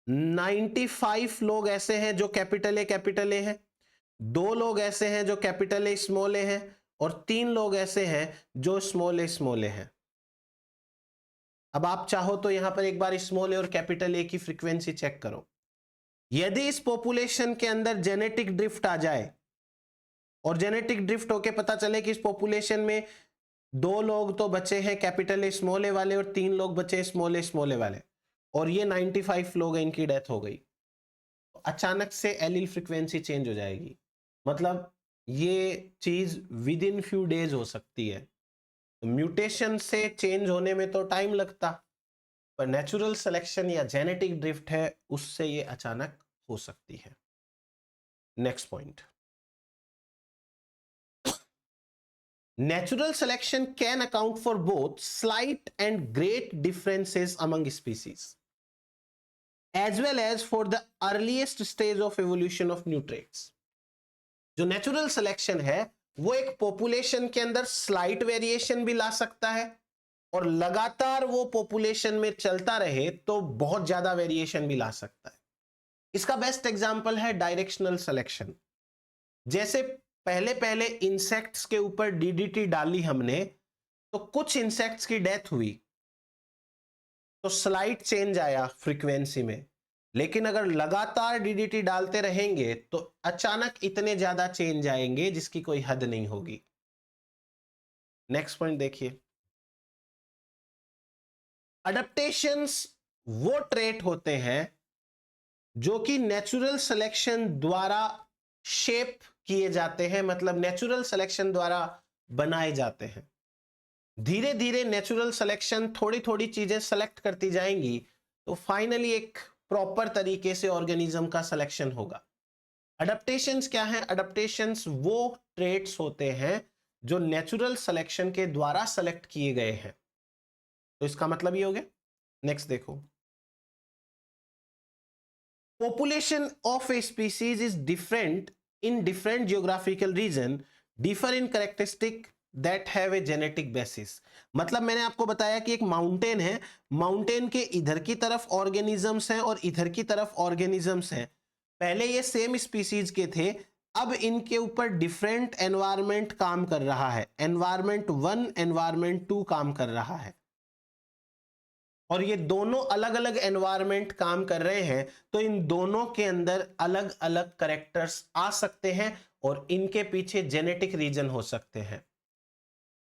95 लोग ऐसे हैं जो कैपिटल ए हैं, 2 लोग ऐसे हैं जो कैपिटल ए स्मॉल ए हैं, और 3 लोग ऐसे हैं जो स्मॉल ए हैं। अब आप चाहो तो यहां पर एक बार स्मॉल ए और कैपिटल ए की फ्रीक्वेंसी चेक करो। यदि इस पॉपुलेशन के अंदर जेनेटिक ड्रिफ्ट आ जाए और जेनेटिक ड्रिफ्ट होके पता चले कि इस पॉपुलेशन में 2 लोग तो बचे हैं कैपिटल ए स्मॉल ए वाले और 3 लोग बचे स्मॉल ए वाले, और ये 95 लोग हैं, इनकी डेथ हो गई, तो अचानक से एलील फ्रीक्वेंसी चेंज हो जाएगी। मतलब ये चीज विद इन फ्यू डेज हो सकती है। तो म्यूटेशन से चेंज होने में तो टाइम लगता, पर नेचुरल सिलेक्शन या जेनेटिक ड्रिफ्ट है उससे ये अचानक हो सकती है। Next point, natural selection can account for both slight and great differences among species as well as for the earliest stage of evolution of new traits। जो नेचुरल सिलेक्शन है वो एक पॉपुलेशन के अंदर स्लाइट वेरिएशन भी ला सकता है, और लगातार वो पॉपुलेशन में चलता रहे तो बहुत ज्यादा वेरिएशन भी ला सकता है। इसका बेस्ट एग्जांपल है डायरेक्शनल सिलेक्शन। जैसे पहले पहले इंसेक्ट्स के ऊपर डीडीटी डाली हमने, तो कुछ इंसेक्ट्स की डेथ हुई तो स्लाइट चेंज आया फ्रीक्वेंसी में, लेकिन अगर लगातार डीडीटी डालते रहेंगे तो अचानक इतने ज्यादा चेंज आएंगे जिसकी कोई हद नहीं होगी। नेक्स्ट पॉइंट देखिए, अडप्टेशंस वो ट्रेट होते हैं जो कि नेचुरल सिलेक्शन द्वारा शेप किए जाते हैं, मतलब नेचुरल सिलेक्शन द्वारा बनाए जाते हैं। धीरे धीरे नेचुरल सिलेक्शन थोड़ी थोड़ी चीजें सेलेक्ट करती जाएंगी तो फाइनली एक प्रॉपर तरीके से ऑर्गेनिज्म का सिलेक्शन होगा। अडप्टेशंस क्या है? अडप्टेशंस वो ट्रेट्स होते हैं जो नेचुरल सिलेक्शन के द्वारा सेलेक्ट किए गए हैं। तो इसका मतलब ये हो गया। नेक्स्ट देखो, population of a species is different in different geographical region, differ in characteristic that have a genetic basis। मतलब मैंने आपको बताया कि एक माउंटेन है, माउंटेन के इधर की तरफ ऑर्गेनिजम्स हैं और इधर की तरफ ऑर्गेनिजम्स हैं। पहले ये सेम स्पीसीज के थे, अब इनके ऊपर डिफरेंट एनवायरमेंट काम कर रहा है। एनवायरमेंट 1 एनवायरमेंट 2 काम कर रहा है, और ये दोनों अलग अलग एनवायरमेंट काम कर रहे हैं, तो इन दोनों के अंदर अलग अलग कैरेक्टर्स आ सकते हैं और इनके पीछे जेनेटिक रीजन हो सकते हैं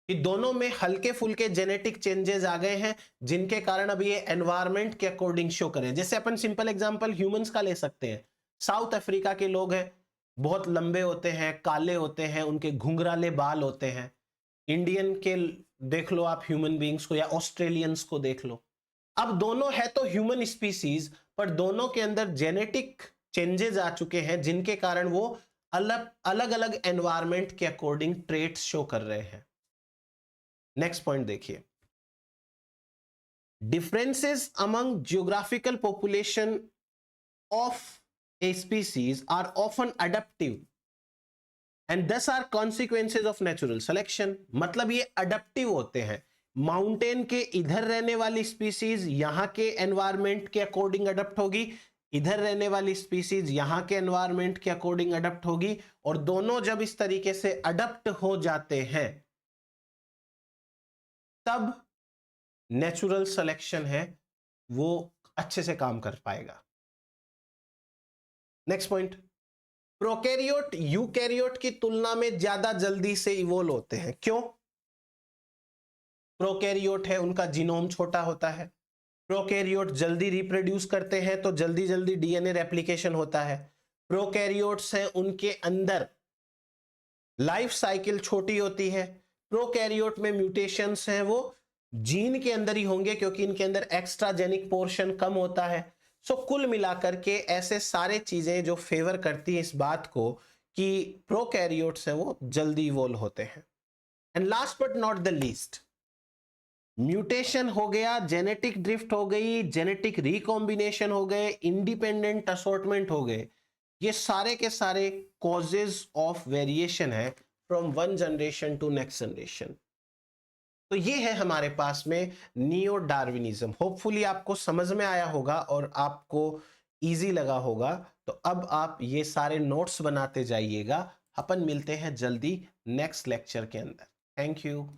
कि दोनों में हल्के फुल्के जेनेटिक चेंजेस आ गए हैं जिनके कारण अब ये एनवायरमेंट के अकॉर्डिंग शो करें। जैसे अपन सिंपल एग्जांपल ह्यूमंस का ले सकते हैं। साउथ अफ्रीका के लोग हैं, बहुत लंबे होते हैं, काले होते हैं, उनके घुंघराले बाल होते हैं। इंडियन के देख लो आप ह्यूमन बींग्स को, या ऑस्ट्रेलियंस को देख लो। अब दोनों है तो ह्यूमन स्पीसीज, पर दोनों के अंदर जेनेटिक चेंजेस आ चुके हैं जिनके कारण वो अलग अलग एनवायरमेंट के अकॉर्डिंग ट्रेट्स शो कर रहे हैं। नेक्स्ट पॉइंट देखिए, differences among geographical population of a species are often adaptive and thus are consequences of natural selection. मतलब ये अडप्टिव होते हैं। माउंटेन के इधर रहने वाली स्पीसीज यहां के एनवायरमेंट के अकॉर्डिंग अडप्ट होगी, इधर रहने वाली स्पीसीज यहां के एनवायरमेंट के अकॉर्डिंग अडप्ट होगी, और दोनों जब इस तरीके से अडप्ट हो जाते हैं तब नेचुरल सिलेक्शन है वो अच्छे से काम कर पाएगा। नेक्स्ट पॉइंट, प्रोकैरियोट यूकैरियोट की तुलना में ज्यादा जल्दी से इवोल्व होते हैं। क्यों? प्रोकैरियोट है, उनका जीनोम छोटा होता है। प्रोकैरियोट जल्दी रिप्रोड्यूस करते हैं तो जल्दी जल्दी डीएनए रेप्लिकेशन होता है। प्रोकैरियोट्स हैं, उनके अंदर लाइफ साइकिल छोटी होती है। प्रोकैरियोट में म्यूटेशंस हैं वो जीन के अंदर ही होंगे क्योंकि इनके अंदर एक्स्ट्राजेनिक पोर्शन कम होता है। सो कुल मिलाकर के ऐसे सारे चीजें जो फेवर करती है इस बात को कि प्रोकैरियोट्स हैं वो जल्दी इवोल्व होते हैं। And last but not the least, mutation हो गया, जेनेटिक ड्रिफ्ट हो गई, जेनेटिक रिकॉम्बिनेशन हो गए, इंडिपेंडेंट असॉर्टमेंट हो गए, ये सारे के सारे कॉजेज ऑफ वेरिएशन है from one generation to next generation. तो ये है हमारे पास में नियो डार्विनिज्म। होपफुली आपको समझ में आया होगा और आपको इजी लगा होगा। तो अब आप ये सारे नोट्स बनाते जाइएगा। अपन मिलते हैं जल्दी नेक्स्ट लेक्चर के अंदर। Thank you.